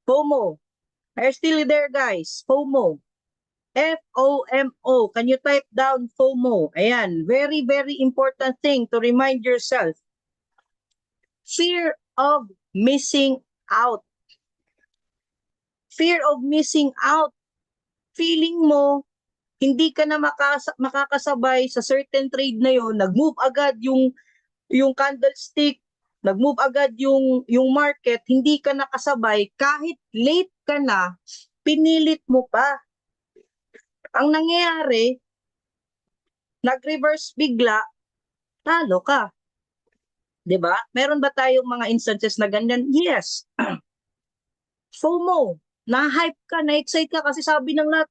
FOMO. Are you still there guys? FOMO. F-O-M-O. Can you type down FOMO? Ayan. Very, very important thing to remind yourself. Fear of missing out. Fear of missing out. Feeling mo, hindi ka na makakasabay sa certain trade na yon, nag-move agad yung candlestick, nag-move agad yung market, hindi ka nakasabay, kahit late ka na, pinilit mo pa. Ang nangyayari, nag-reverse bigla, talo ka. 'Di ba? Meron ba tayong mga instances na ganyan? Yes. FOMO, na-hype ka, na-excite ka kasi sabi ng lahat,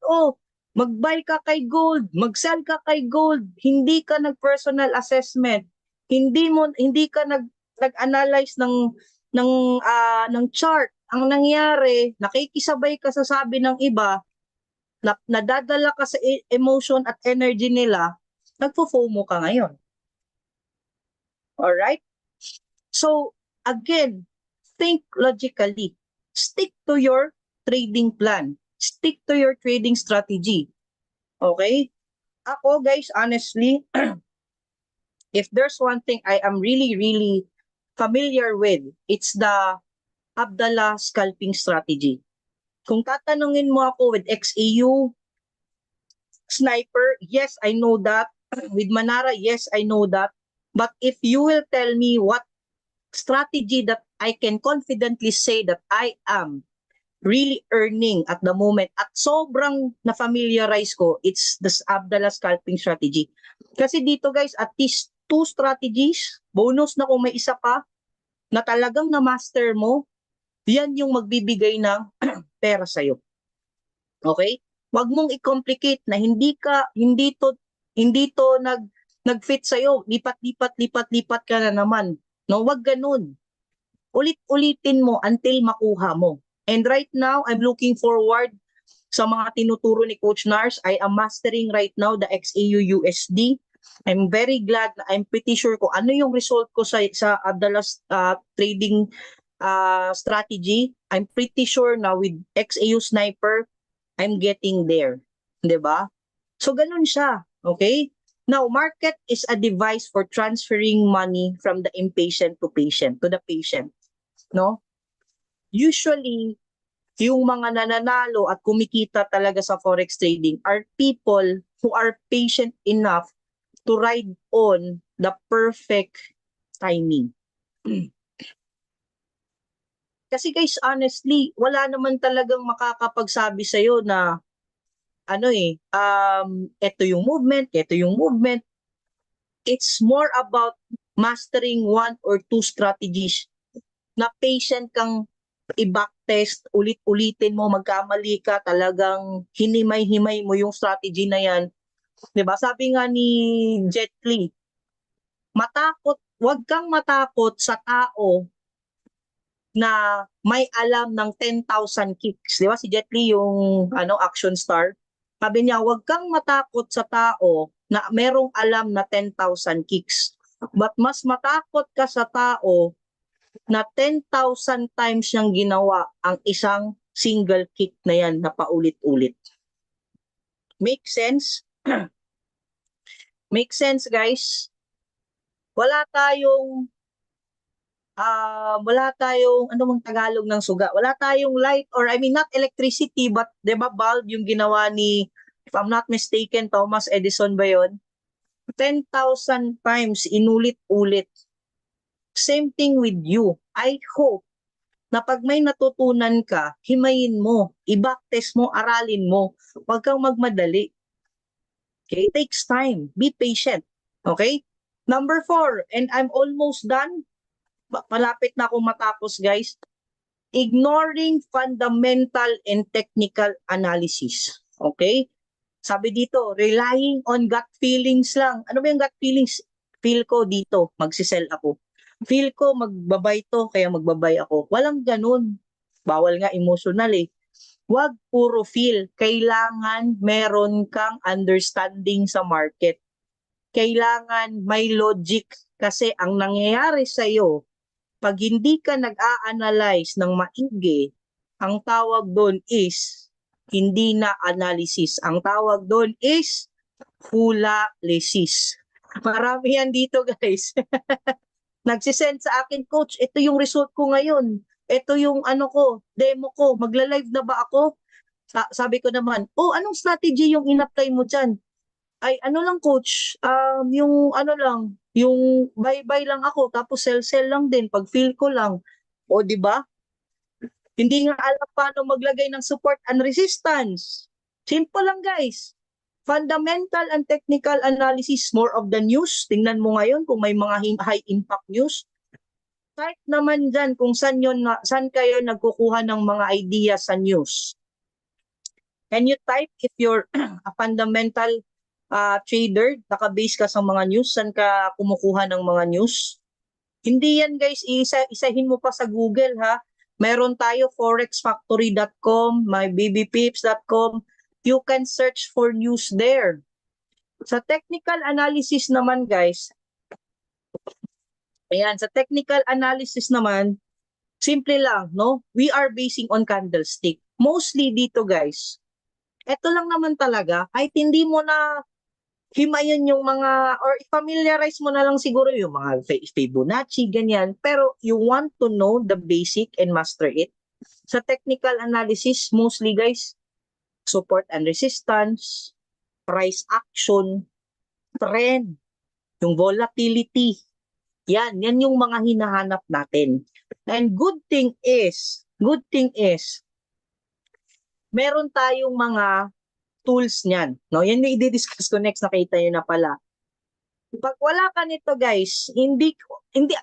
mag-buy ka kay gold, mag-sell ka kay gold, hindi ka nag-personal assessment, hindi ka nag-analyze ng chart. Ang nangyari, nakikisabay ka sa sabi ng iba, nadadala ka sa emotion at energy nila, nagfo-FOMO ka ngayon. Alright? So, again, think logically. stick to your trading plan. Stick to your trading strategy. Okay? Ako guys, honestly, if there's one thing I am really, really familiar with, it's the Abdallah scalping strategy. Kung tatanungin mo ako with XAU, Sniper, yes, I know that. With Manara, yes, I know that. But if you will tell me what strategy that I can confidently say that I am really earning at the moment at sobrang na-familiarize ko, it's the Abdallah scalping strategy. Kasi dito guys, at least 2 strategies, bonus na kung may isa pa, na talagang na-master mo, yan yung magbibigay ng pera sa'yo. Okay? Huwag mong i-complicate na hindi to nag-fit sa'yo, lipat-lipat ka na naman. No, wag ganun. Ulit-ulitin mo until makuha mo. And right now, I'm looking forward sa mga tinuturo ni Coach Nars. I am mastering right now the XAU USD. I'm very glad na I'm pretty sure kung ano yung result ko sa Abdallah trading strategy. I'm pretty sure na with XAU Sniper, I'm getting there. 'Di ba? So ganun siya. Okay? Now, market is a device for transferring money from the impatient to the patient. No? Usually, yung mga nananalo at kumikita talaga sa forex trading are people who are patient enough to ride on the perfect timing. Kasi guys, honestly, wala naman talagang makakapagsabi sa'yo na ito yung movement. It's more about mastering 1 or 2 strategies na patient kang i-backtest, ulit-ulitin mo, magkamali ka, talagang hinimay-himay mo yung strategy na yan. 'Di ba? Sabi nga ni Jet Li, wag kang matakot sa tao na may alam ng 10,000 kicks. 'Di ba si Jet Li yung action star? Sabi niya, wag kang matakot sa tao na merong alam na 10,000 kicks. But mas matakot ka sa tao na 10,000 times niyang ginawa ang isang single kick na yan na paulit-ulit. Make sense? Make sense, guys? Wala tayong ano mang Tagalog ng suga. Wala tayong light or not electricity but 'di ba bulb yung ginawa ni, if I'm not mistaken, Thomas Edison ba 'yon? 10,000 times inulit-ulit. Same thing with you. I hope na pag may natutunan ka, himayin mo, i-backtest mo, aralin mo. Huwag kang magmadali. Okay? It takes time. Be patient. Okay? Number 4, and I'm almost done. Malapit na akong matapos, guys. Ignoring fundamental and technical analysis. Okay? Sabi dito, relying on gut feelings lang. Ano ba yung gut feelings? Feel ko dito, magsisell ako. Feel ko magbabay to, kaya magbabay ako. Walang ganun. Bawal nga emotional eh. Huwag puro feel. Kailangan meron kang understanding sa market. Kailangan may logic kasi ang nangyayari sa'yo, pag hindi ka nag-a-analyze ng maigi, ang tawag doon is hindi na analysis. Ang tawag doon is hula-lesis. Marami yan dito, guys. Nagsisend sa akin, coach, ito yung result ko ngayon. Ito yung demo ko. Magla-live na ba ako? Sabi ko naman, anong strategy yung in-apply mo dyan? Ay, lang coach, yung buy lang ako, tapos sell lang din, pag feel ko lang. O, di ba? Hindi nga alam paano maglagay ng support and resistance. Simple lang, guys. Fundamental and technical analysis, more of the news. Tingnan mo ngayon kung may mga high impact news. Type naman dyan kung saan kayo nagkukuha ng mga ideas sa news. Can you type if you're a fundamental trader, nakabase ka sa mga news, saan ka kumukuha ng mga news? Hindi yan, guys, isahin mo pa sa Google, ha? Meron tayo forexfactory.com, mybbpips.com. You can search for news there. Sa technical analysis naman, guys, sa technical analysis naman, Simple lang, no? We are basing on candlestick. Mostly dito, guys, eto lang naman talaga, kahit hindi mo na himayin yung mga, or familiarize mo na lang siguro yung mga Fibonacci, ganyan, pero you want to know the basic and master it. Sa technical analysis, mostly guys, support and resistance, price action, trend, yung volatility. Yan yung mga hinahanap natin. And good thing is, meron tayong mga tools niyan. No? Yan yung i-discuss ko next, nakita nyo na pala. Pag wala ka nito guys, hindi,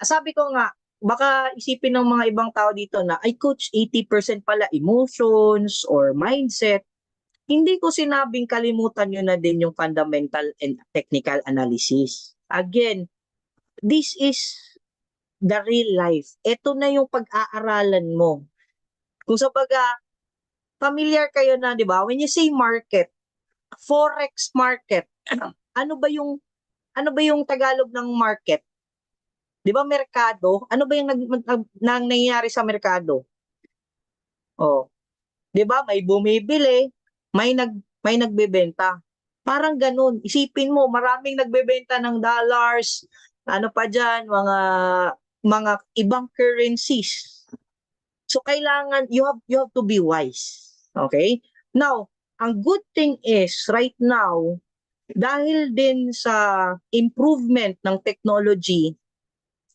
sabi ko nga, baka isipin ng mga ibang tao dito na, ay coach, 80% pala emotions or mindset. Hindi ko sinabing kalimutan nyo na din yung fundamental and technical analysis. Again, this is the real life. Ito na yung pag-aaralan mo. Kung sa familiar kayo na, di ba? When you say market, forex market, ano ba yung Tagalog ng market? 'Di ba merkado? Ano ba yung nangyayari sa merkado? Oh, 'di ba may bumibili, may nagbebenta. Parang ganun. Isipin mo, maraming nagbebenta ng dollars, ano pa diyan, mga ibang currencies. So kailangan you have to be wise. Okay? Now, ang good thing is right now, dahil din sa improvement ng technology,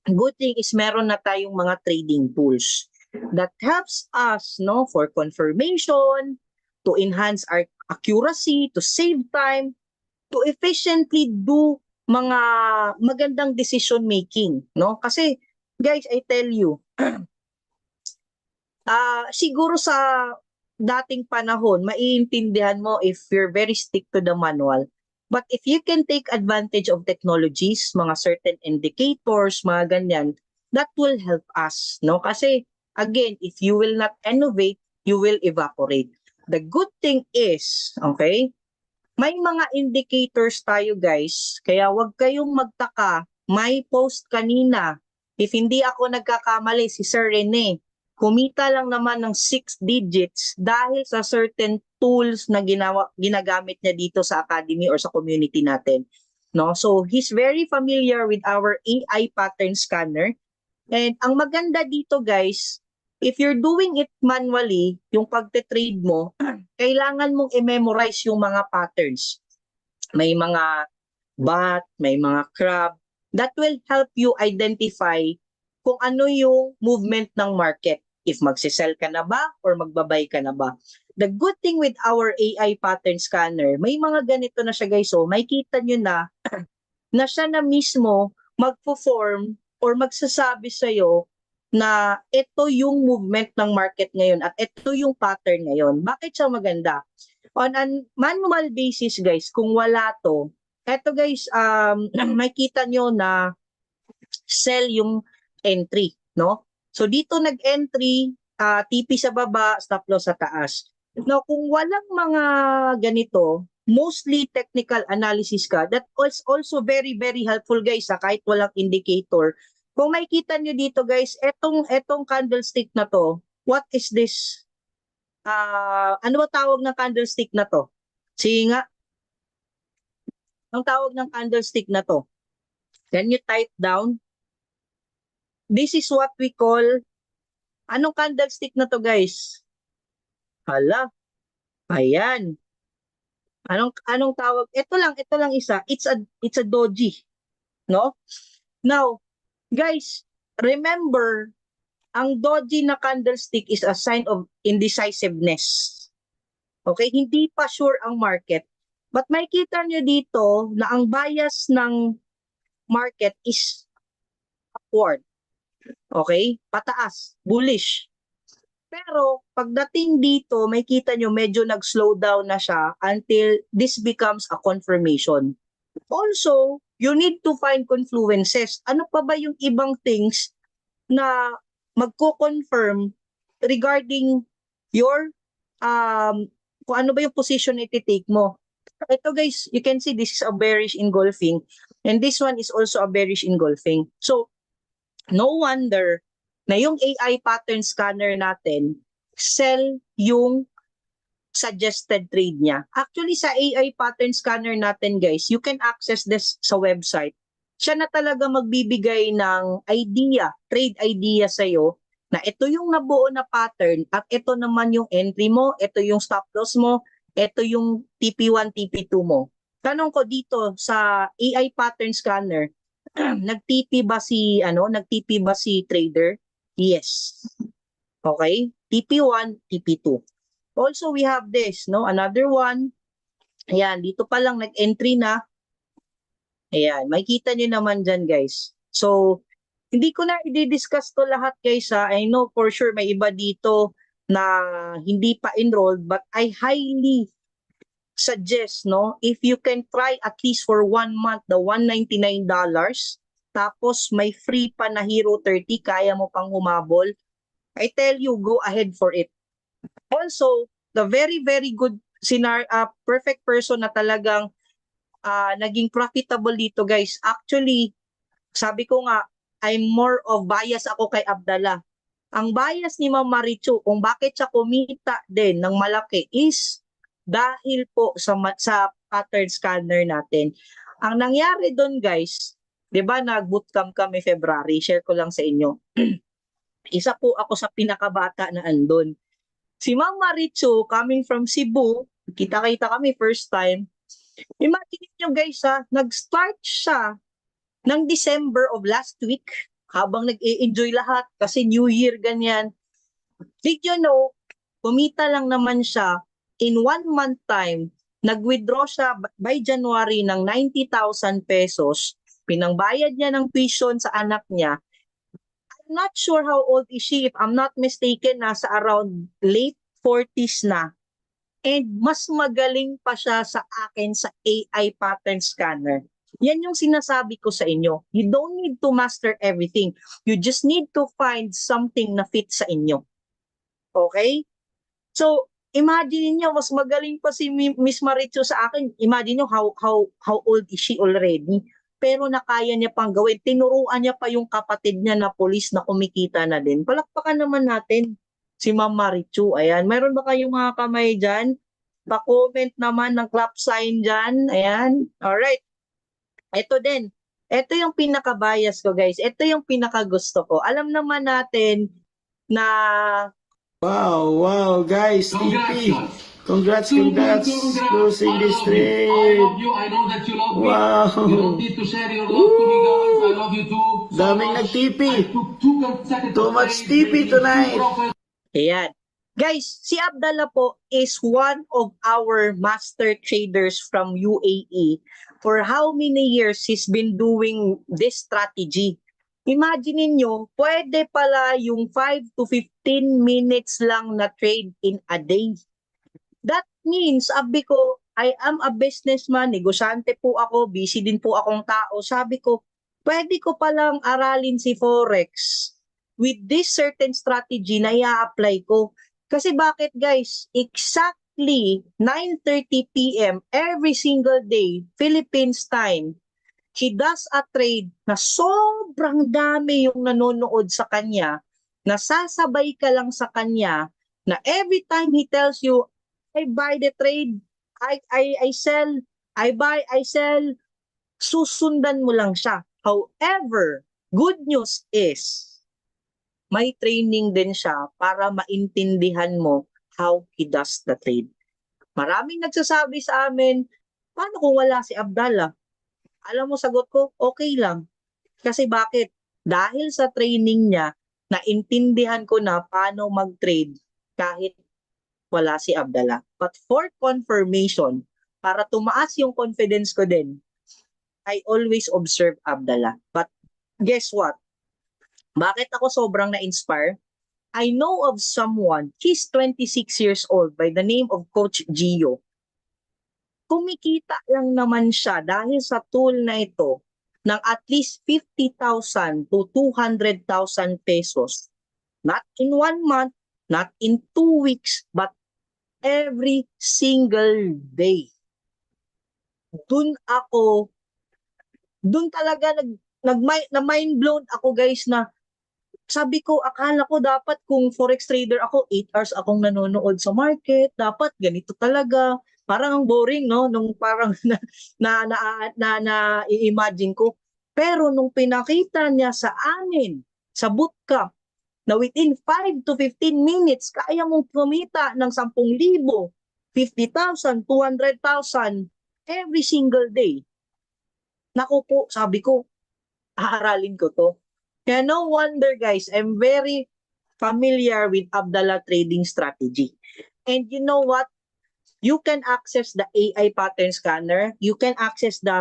good thing is meron na tayong mga trading tools that helps us, no, for confirmation, to enhance our accuracy, to save time, to efficiently do mga magandang decision making, no? Kasi guys, I tell you, siguro sa dating panahon, maiintindihan mo if you're very stick to the manual. But if you can take advantage of technologies, mga certain indicators, mga ganyan, that will help us, no? Kasi, again, if you will not innovate, you will evaporate. The good thing is, okay, may mga indicators tayo guys, kaya wag kayong magtaka. May post kanina, if hindi ako nagkakamali, si Sir Rene, kumita lang naman ng 6 digits dahil sa certain tools na ginagamit niya dito sa academy or sa community natin. No? So, he's very familiar with our AI pattern scanner. And ang maganda dito guys, if you're doing it manually, yung pagte-trade mo, kailangan mong i-memorize yung mga patterns. May mga bat, may mga crab. That will help you identify kung ano yung movement ng market. If magsisell ka na ba or magbabay ka na ba. The good thing with our AI pattern scanner, may mga ganito na siya guys. So, may kita nyo na siya na mismo magpo-form or magsasabi sa'yo na ito yung movement ng market ngayon at ito yung pattern ngayon. Bakit siya maganda? On a manual basis guys, kung wala to, eto guys, makita nyo na sell yung entry, no? So dito nag-entry, TP sa baba, stop loss sa taas. Now, kung walang mga ganito, mostly technical analysis ka, that is also very, very helpful guys, kahit walang indicator. Kung makikita nyo dito guys, etong candlestick na to, what is this? Ano ba tawag ng candlestick na to? Sige nga, ang tawag ng candlestick na to. Can you type down? This is what we call, anong candlestick na to guys? Hala, ayan. Anong tawag? Ito lang isa. It's a doji, no? Now, guys, remember, ang doji na candlestick is a sign of indecisiveness. Okay, hindi pa sure ang market. But makikita nyo dito na ang bias ng market is upward. Okay? Pataas, bullish. Pero pagdating dito, makikita nyo medyo nag-slow down na siya until this becomes a confirmation. Also, you need to find confluences. Ano pa ba yung ibang things na magko-confirm regarding your kung ano ba yung position na iti-take mo. Ito guys, you can see this is a bearish engulfing and this one is also a bearish engulfing. So, no wonder na yung AI pattern scanner natin sell yung suggested trade niya. Actually, sa AI pattern scanner natin, guys, you can access this sa website. Siya na talaga magbibigay ng idea, trade idea sa'yo, na ito yung nabuo na pattern at ito naman yung entry mo, ito yung stop loss mo, ito yung TP1, TP2 mo. Tanong ko dito sa AI pattern scanner, nag-TP ba si trader? Yes. Okay? TP1, TP2. Also, we have this, no? Another one. Ayan, dito pa lang nag-entry na. Ayan, makikita nyo naman dyan, guys. So, hindi ko na i-discuss to lahat, guys, ha. I know for sure may iba dito na hindi pa enrolled, but I highly suggest, no, if you can try at least for 1 month, the $199, tapos may free pa na Hero 30, kaya mo pang humabol, I tell you, go ahead for it. Also, the very, very good perfect person na talagang naging profitable dito, guys. Actually, sabi ko nga, I'm more of bias ako kay Abdallah. Ang bias ni Ma'am Marichu kung bakit siya kumita din ng malaki is dahil po sa pattern scanner natin. Ang nangyari doon, guys, 'di ba nag-bootcamp kami February, share ko lang sa inyo. Isa po ako sa pinakabata na andun. Si Ma'am Marichu coming from Cebu, kita-kita kami first time. Imagine nyo, guys, nag-start siya ng December of last week habang nag-e-enjoy lahat kasi New Year, ganyan. Did you know, kumita lang naman siya in 1 month time, nag-withdraw siya by January ng 90,000 pesos, pinangbayad niya ng tuition sa anak niya. I'm not sure how old is she, if I'm not mistaken, nasa around late 40s na. And mas magaling pa siya sa akin sa AI pattern scanner. Yan yung sinasabi ko sa inyo. You don't need to master everything. You just need to find something na fit sa inyo. Okay? So, imagine niyo mas magaling pa si Miss Marichu sa akin. Imagine niyo how old is she already? Pero nakaya niya pang gawin. Tinuruan niya pa yung kapatid niya na police na kumikita na din. Palakpakan naman natin si Ma'am Marichu. Ayan, mayroon ba kayong mga kamay dyan? Pa-comment naman ng clap sign dyan. Ayan. Alright. Ito din. Ito yung pinaka-bias ko, guys. Ito yung pinaka-gusto ko. Alam naman natin na Wow, guys, TP. Congrats, closing this trade. I love you. I know that you love me. Wow. You don't need to share your love to me, guys. I love you too. Daming nag-TP. Too much trades, TP tonight. Ayan. Guys, si Abdallah po is one of our master traders from UAE. For how many years he's been doing this strategy? Imagine niyo, pwede pala yung 5 to 15 minutes lang na trade in a day. That means, sabi ko, I am a businessman, negosyante po ako, busy din po akong tao. Sabi ko, pwede ko palang aralin si Forex with this certain strategy na i-apply ko. Kasi bakit, guys? Exactly 9:30 p.m. every single day, Philippines time, he does a trade na sobrang dami yung nanonood sa kanya, nasasabay ka lang sa kanya, na every time he tells you, I buy the trade, I sell, I buy, I sell, susundan mo lang siya. However, good news is, may training din siya para maintindihan mo how he does the trade. Maraming nagsasabi sa amin, paano kung wala si Abdallah? Alam mo, sagot ko, okay lang. Kasi bakit? Dahil sa training niya, naintindihan ko na paano mag-trade kahit wala si Abdallah. But for confirmation, para tumaas yung confidence ko din, I always observe Abdallah. But guess what? Bakit ako sobrang na-inspire? I know of someone, he's 26 years old by the name of Coach Gio. Kumikita lang naman siya dahil sa tool na ito ng at least 50,000 to 200,000 pesos. Not in 1 month, not in 2 weeks, but every single day. Doon talaga na mind blown ako, guys, na Sabi ko, akala ko dapat kung forex trader ako, 8 hours akong nanonood sa market, dapat ganito talaga. Parang ang boring, no? Nung parang i-imagine ko. Pero nung pinakita niya sa amin, sa bootcamp, na within 5 to 15 minutes, kaya mong kumita ng 10,000, 50,000, 200,000 every single day. Naku po, sabi ko, aaralin ko to. Kaya no wonder guys, I'm very familiar with Abdallah trading strategy. And you know what? You can access the AI pattern scanner. You can access the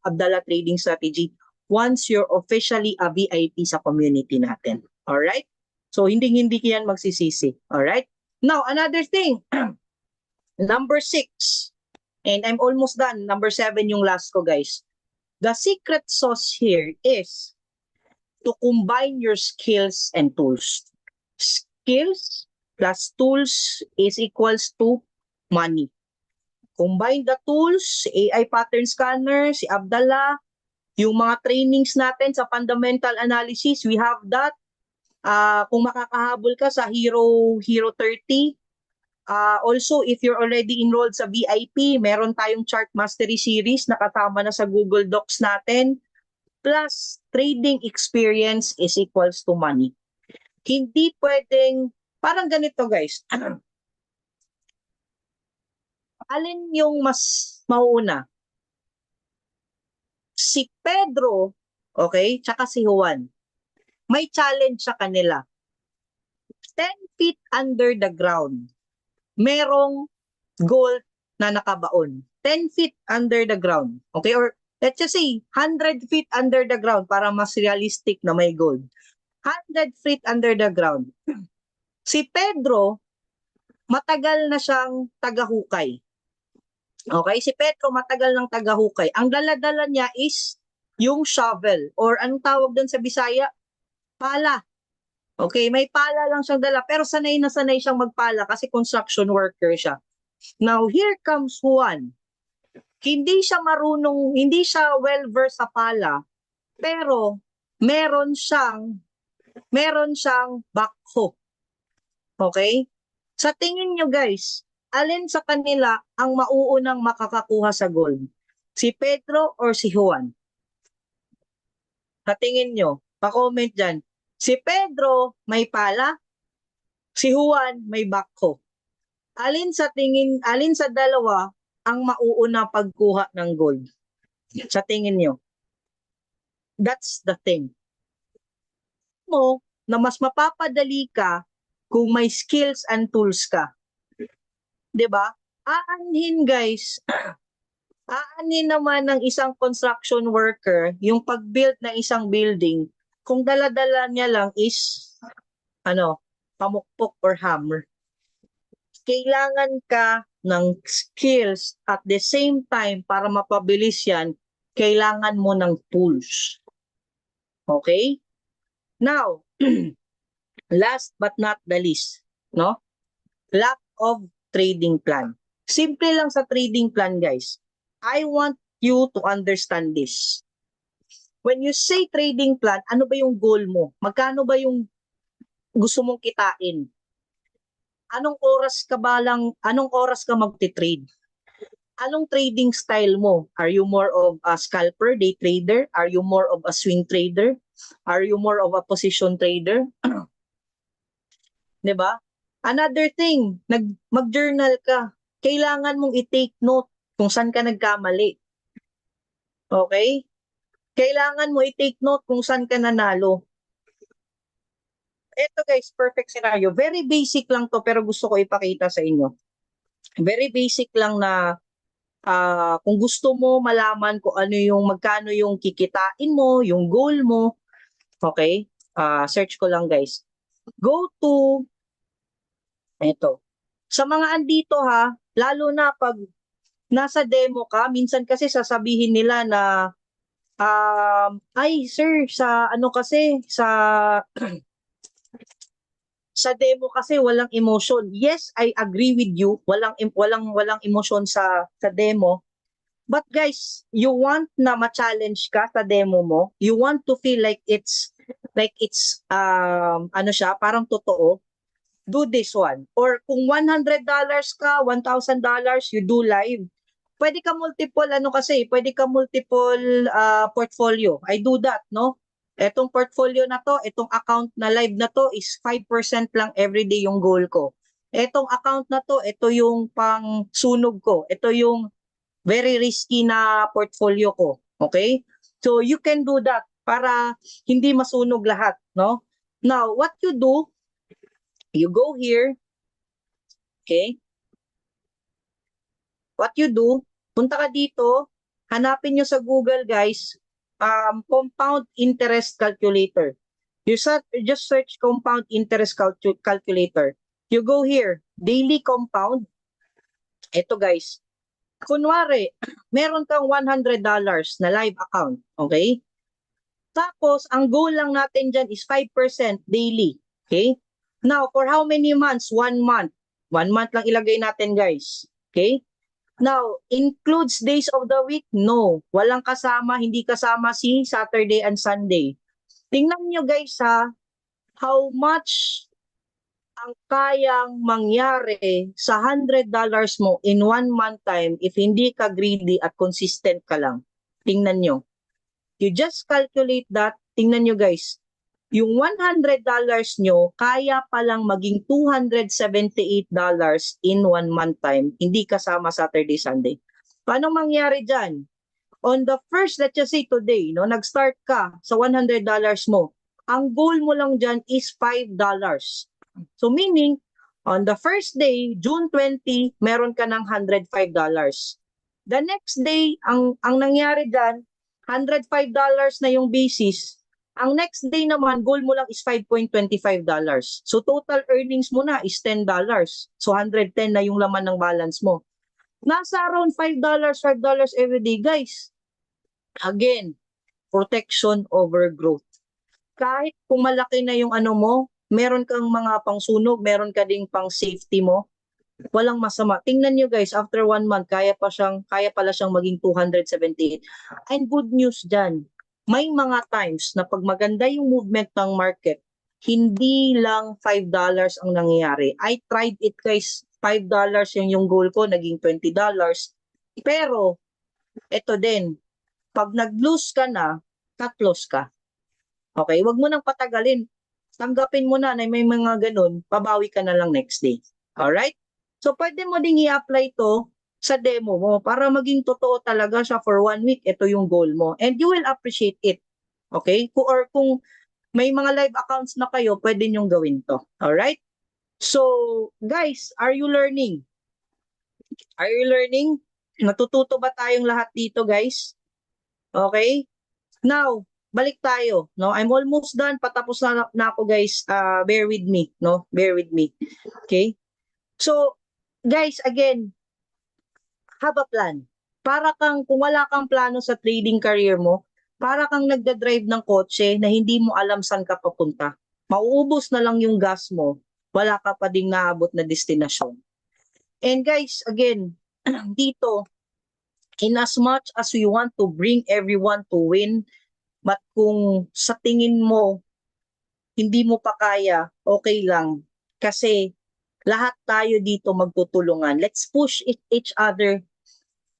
Abdallah trading strategy once you're officially a VIP sa community natin. Alright? So, hindi yan magsisisi. Alright? Now, another thing. Number 6. And I'm almost done. Number 7 yung last ko, guys. The secret sauce here is to combine your skills and tools. Skills plus tools is equals to money. Combine the tools, AI pattern scanner, si Abdallah, yung mga trainings natin sa fundamental analysis, we have that. Kung makakahabol ka sa Hero 30, also, if you're already enrolled sa VIP, meron tayong chart mastery series na kasama na sa Google Docs natin. Plus, trading experience is equals to money. Hindi pwedeng, parang ganito guys. Alin yung mas mauuna? Si Pedro, okay, tsaka si Juan. May challenge sa kanila. 10 feet under the ground. Merong gold na nakabaon. 10 feet under the ground. Okay, or let's just say 100 feet under the ground para mas realistic na may gold. 100 feet under the ground. Si Pedro, matagal na siyang tagahukay. Okay, si Pedro matagal ng tagahukay. Ang dala-dala niya is yung shovel or anong tawag doon sa Bisaya? Pala. Okay, may pala lang siyang dala pero sanay na sanay siyang magpala kasi construction worker siya. Now, here comes Juan. Hindi siya marunong, hindi siya well-versed sa pala, pero meron siyang backhoe. Okay? Sa tingin nyo guys, alin sa kanila ang mauunang makakakuha sa gold? Si Pedro or si Juan? Sa tingin nyo, pa-comment dyan. Si Pedro may pala, si Juan may backhoe. Alin sa dalawa ang mauuna pagkuha ng gold? Sa tingin nyo? That's the thing. Mo na mas mapapadali ka kung may skills and tools ka. 'Di ba? Aanhin guys. Aanhin naman ng isang construction worker yung pag-build ng isang building kung dala-dala niya lang is pamukpok or hammer. Kailangan ka ng skills at the same time para mapabilis yan, kailangan mo ng tools. Okay? Now, last but not the least, no? Lack of trading plan. Simple lang sa trading plan, guys. I want you to understand this. When you say trading plan, ano ba yung goal mo? Magkano ba yung gusto mong kitain? Anong oras ka magte-trade? Anong trading style mo? Are you more of a scalper, day trader? Are you more of a swing trader? Are you more of a position trader? 'Di ba? Another thing, mag-journal ka. Kailangan mong i-take note kung saan ka nagkamali. Okay? Kailangan mo i-take note kung saan ka nanalo. Ito guys, perfect scenario. Very basic lang to pero gusto ko ipakita sa inyo. Very basic lang na kung gusto mo malaman kung magkano yung kikitain mo, yung goal mo. Okay? Search ko lang guys. Go to ito. Sa mga andito ha, lalo na pag nasa demo ka, minsan kasi sasabihin nila na ay sir, sa sa demo kasi walang emotion. Yes, I agree with you. Walang emotion sa demo. But guys, you want na ma-challenge ka sa demo mo. You want to feel like it's like it's ano siya, parang totoo, do this one. Or kung $100 ka, $1,000, you do live. Pwede ka multiple, ano kasi, pwede ka multiple portfolio. I do that, no? Etong portfolio na to, etong account na live na to is 5% lang everyday yung goal ko. Etong account na to, ito yung pang sunog ko. Ito yung very risky na portfolio ko. Okay? So you can do that para hindi masunog lahat, no? Now, what you do, you go here, okay? What you do, punta ka dito, hanapin nyo sa Google, guys, compound interest calculator. Just search compound interest calculator. You go here, daily compound. Ito, guys. Kunwari, meron kang $100 na live account, okay? Tapos, ang goal lang natin dyan is 5% daily, okay? Now, for how many months? 1 month. 1 month lang ilagay natin, guys. Okay? Now, includes days of the week? No. Walang kasama, hindi kasama si Saturday and Sunday. Tingnan nyo, guys, ha, how much ang kayang mangyari sa $100 mo in 1 month time if hindi ka greedy at consistent ka lang. Tingnan nyo. You just calculate that. Tingnan nyo, guys. Yung $100 nyo, kaya palang maging $278 in 1 month time, hindi kasama Saturday, Sunday. Paano mangyari dyan? On the first, let's just say today, no, nag-start ka sa $100 mo, ang goal mo lang dyan is $5. So meaning, on the first day, June 20, meron ka ng $105. The next day, ang nangyari dyan, $105 na yung basis. Ang next day naman, goal mo lang is $5.25. So total earnings mo na is $10. So 110 na yung laman ng balance mo. Nasa around $5 every day, guys. Again, protection over growth. Kahit kung malaki na yung ano mo, meron kang mga pangsunog, meron ka ding pang safety mo, walang masama. Tingnan nyo, guys, after 1 month, kaya pala siyang maging 278. And good news dyan, may mga times na pag maganda yung movement ng market, hindi lang $5 ang nangyayari. I tried it, guys. $5 yung goal ko, naging $20. Pero, ito din, pag nag-lose ka na, cut-loss ka. Okay, wag mo nang patagalin. Tanggapin mo na may mga ganun, pabawi ka na lang next day. Alright? So, pwede mo ding i-apply to sa demo mo para maging totoo talaga siya for 1 week. Ito yung goal mo. And you will appreciate it. Okay? Or kung may mga live accounts na kayo, pwede nyong gawin to. Alright? So, guys, are you learning? Are you learning? Natututo ba tayong lahat dito, guys? Okay? Now, balik tayo, no? I'm almost done. Patapos na ako, guys. Bear with me, no? Bear with me. Okay? So, guys, again, have a plan. Para kung wala kang plano sa trading career mo, para kang nagda-drive ng kotse na hindi mo alam saan ka papunta. Mauubos na lang yung gas mo, wala ka pa ding naabot na destinasyon. And guys, again, dito, in as much as we want to bring everyone to win, but kung sa tingin mo, hindi mo pa kaya, okay lang. Kasi lahat tayo dito magtutulungan. Let's push each other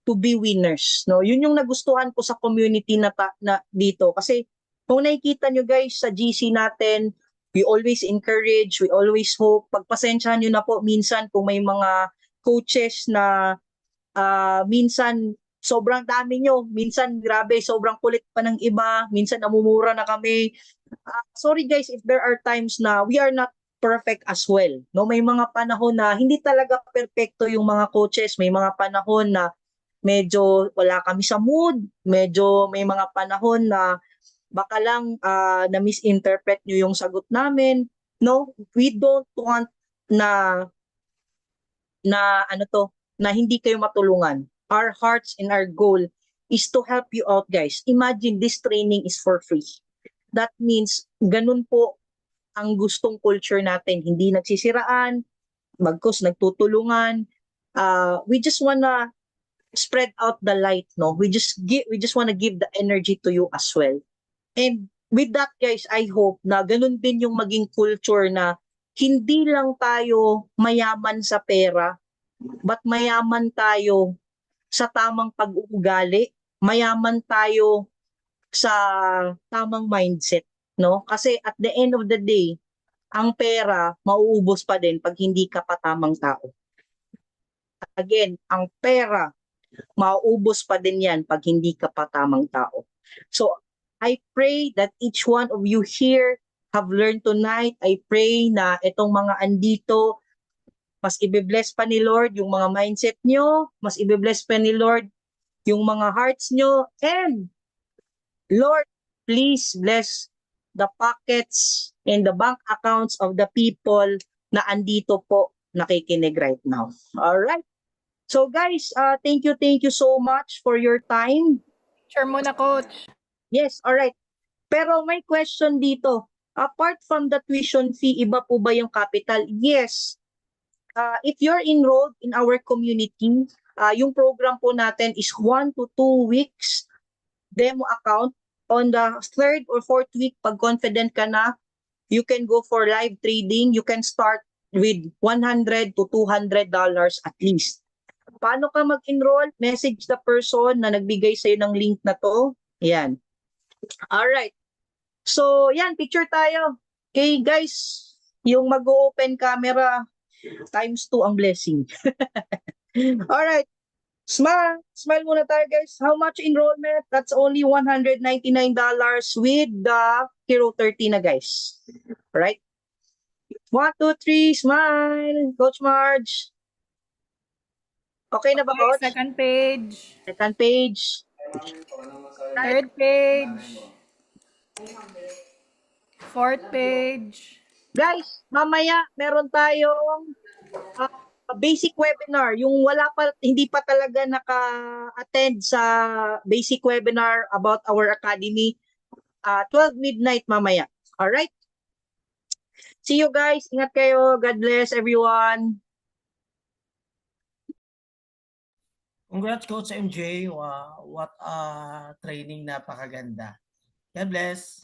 to be winners. No? Yun yung nagustuhan ko sa community na dito. Kasi kung nakikita nyo, guys, sa GC natin, we always encourage, we always hope. Pagpasensyahan nyo na po minsan kung may mga coaches na minsan sobrang dami nyo, minsan grabe, sobrang kulit pa ng iba, minsan namumura na kami. Sorry, guys, if there are times na we are not perfect as well. No, may mga panahon na hindi talaga perfecto yung mga coaches, may mga panahon na medyo wala kami sa mood, medyo may mga panahon na baka lang na misinterpret nyo yung sagot namin. No, we don't want na hindi kayo matulungan. Our hearts and our goal is to help you out, guys. Imagine this training is for free. That means ganun po ang gustong culture natin. Hindi nagsisiraan, bagkus nagtutulungan. We just wanna spread out the light, no? We just wanna give the energy to you as well. And with that guys, I hope na ganun din yung maging culture na hindi lang tayo mayaman sa pera, but mayaman tayo sa tamang pag-uugali, mayaman tayo sa tamang mindset, no? Kasi at the end of the day, ang pera mauubos pa din pag hindi ka pa tamang tao. Again, ang pera mauubos pa din yan pag hindi ka pa tamang tao. So, I pray that each one of you here have learned tonight. I pray na itong mga andito, mas ibe-bless pa ni Lord yung mga mindset nyo, mas ibe-bless pa ni Lord yung mga hearts nyo, and Lord, please bless the pockets and the bank accounts of the people na andito po nakikinig right now. All right. So guys, thank you so much for your time. Sure muna, Coach. Yes, all right. Pero may question dito. Apart from the tuition fee, iba po ba yung capital? Yes. If you're enrolled in our community, yung program po natin is 1 to 2 weeks demo account. On the 3rd or 4th week, pag confident ka na, you can go for live trading. You can start with $100 to $200 at least. Paano ka mag-enroll? Message the person na nagbigay sa'yo ng link na to. Yan. Alright. So, yan, picture tayo. Okay, guys, yung mag-open camera, times 2 ang blessing. Alright. Smile. Smile muna tayo, guys. How much enrollment? That's only $199 with the Hero 30 na, guys. Alright. 1, 2, 3, smile. Coach Marge. Okay na ba, Okay, Coach? second page. Second page. Third page. Fourth page. Guys, mamaya meron tayong basic webinar. Yung wala pa, hindi pa talaga naka-attend sa basic webinar about our academy. 12 midnight mamaya. Alright? See you guys. Ingat kayo. God bless everyone. Congrats, Coach MJ. Wow, what a training, napakaganda. God bless.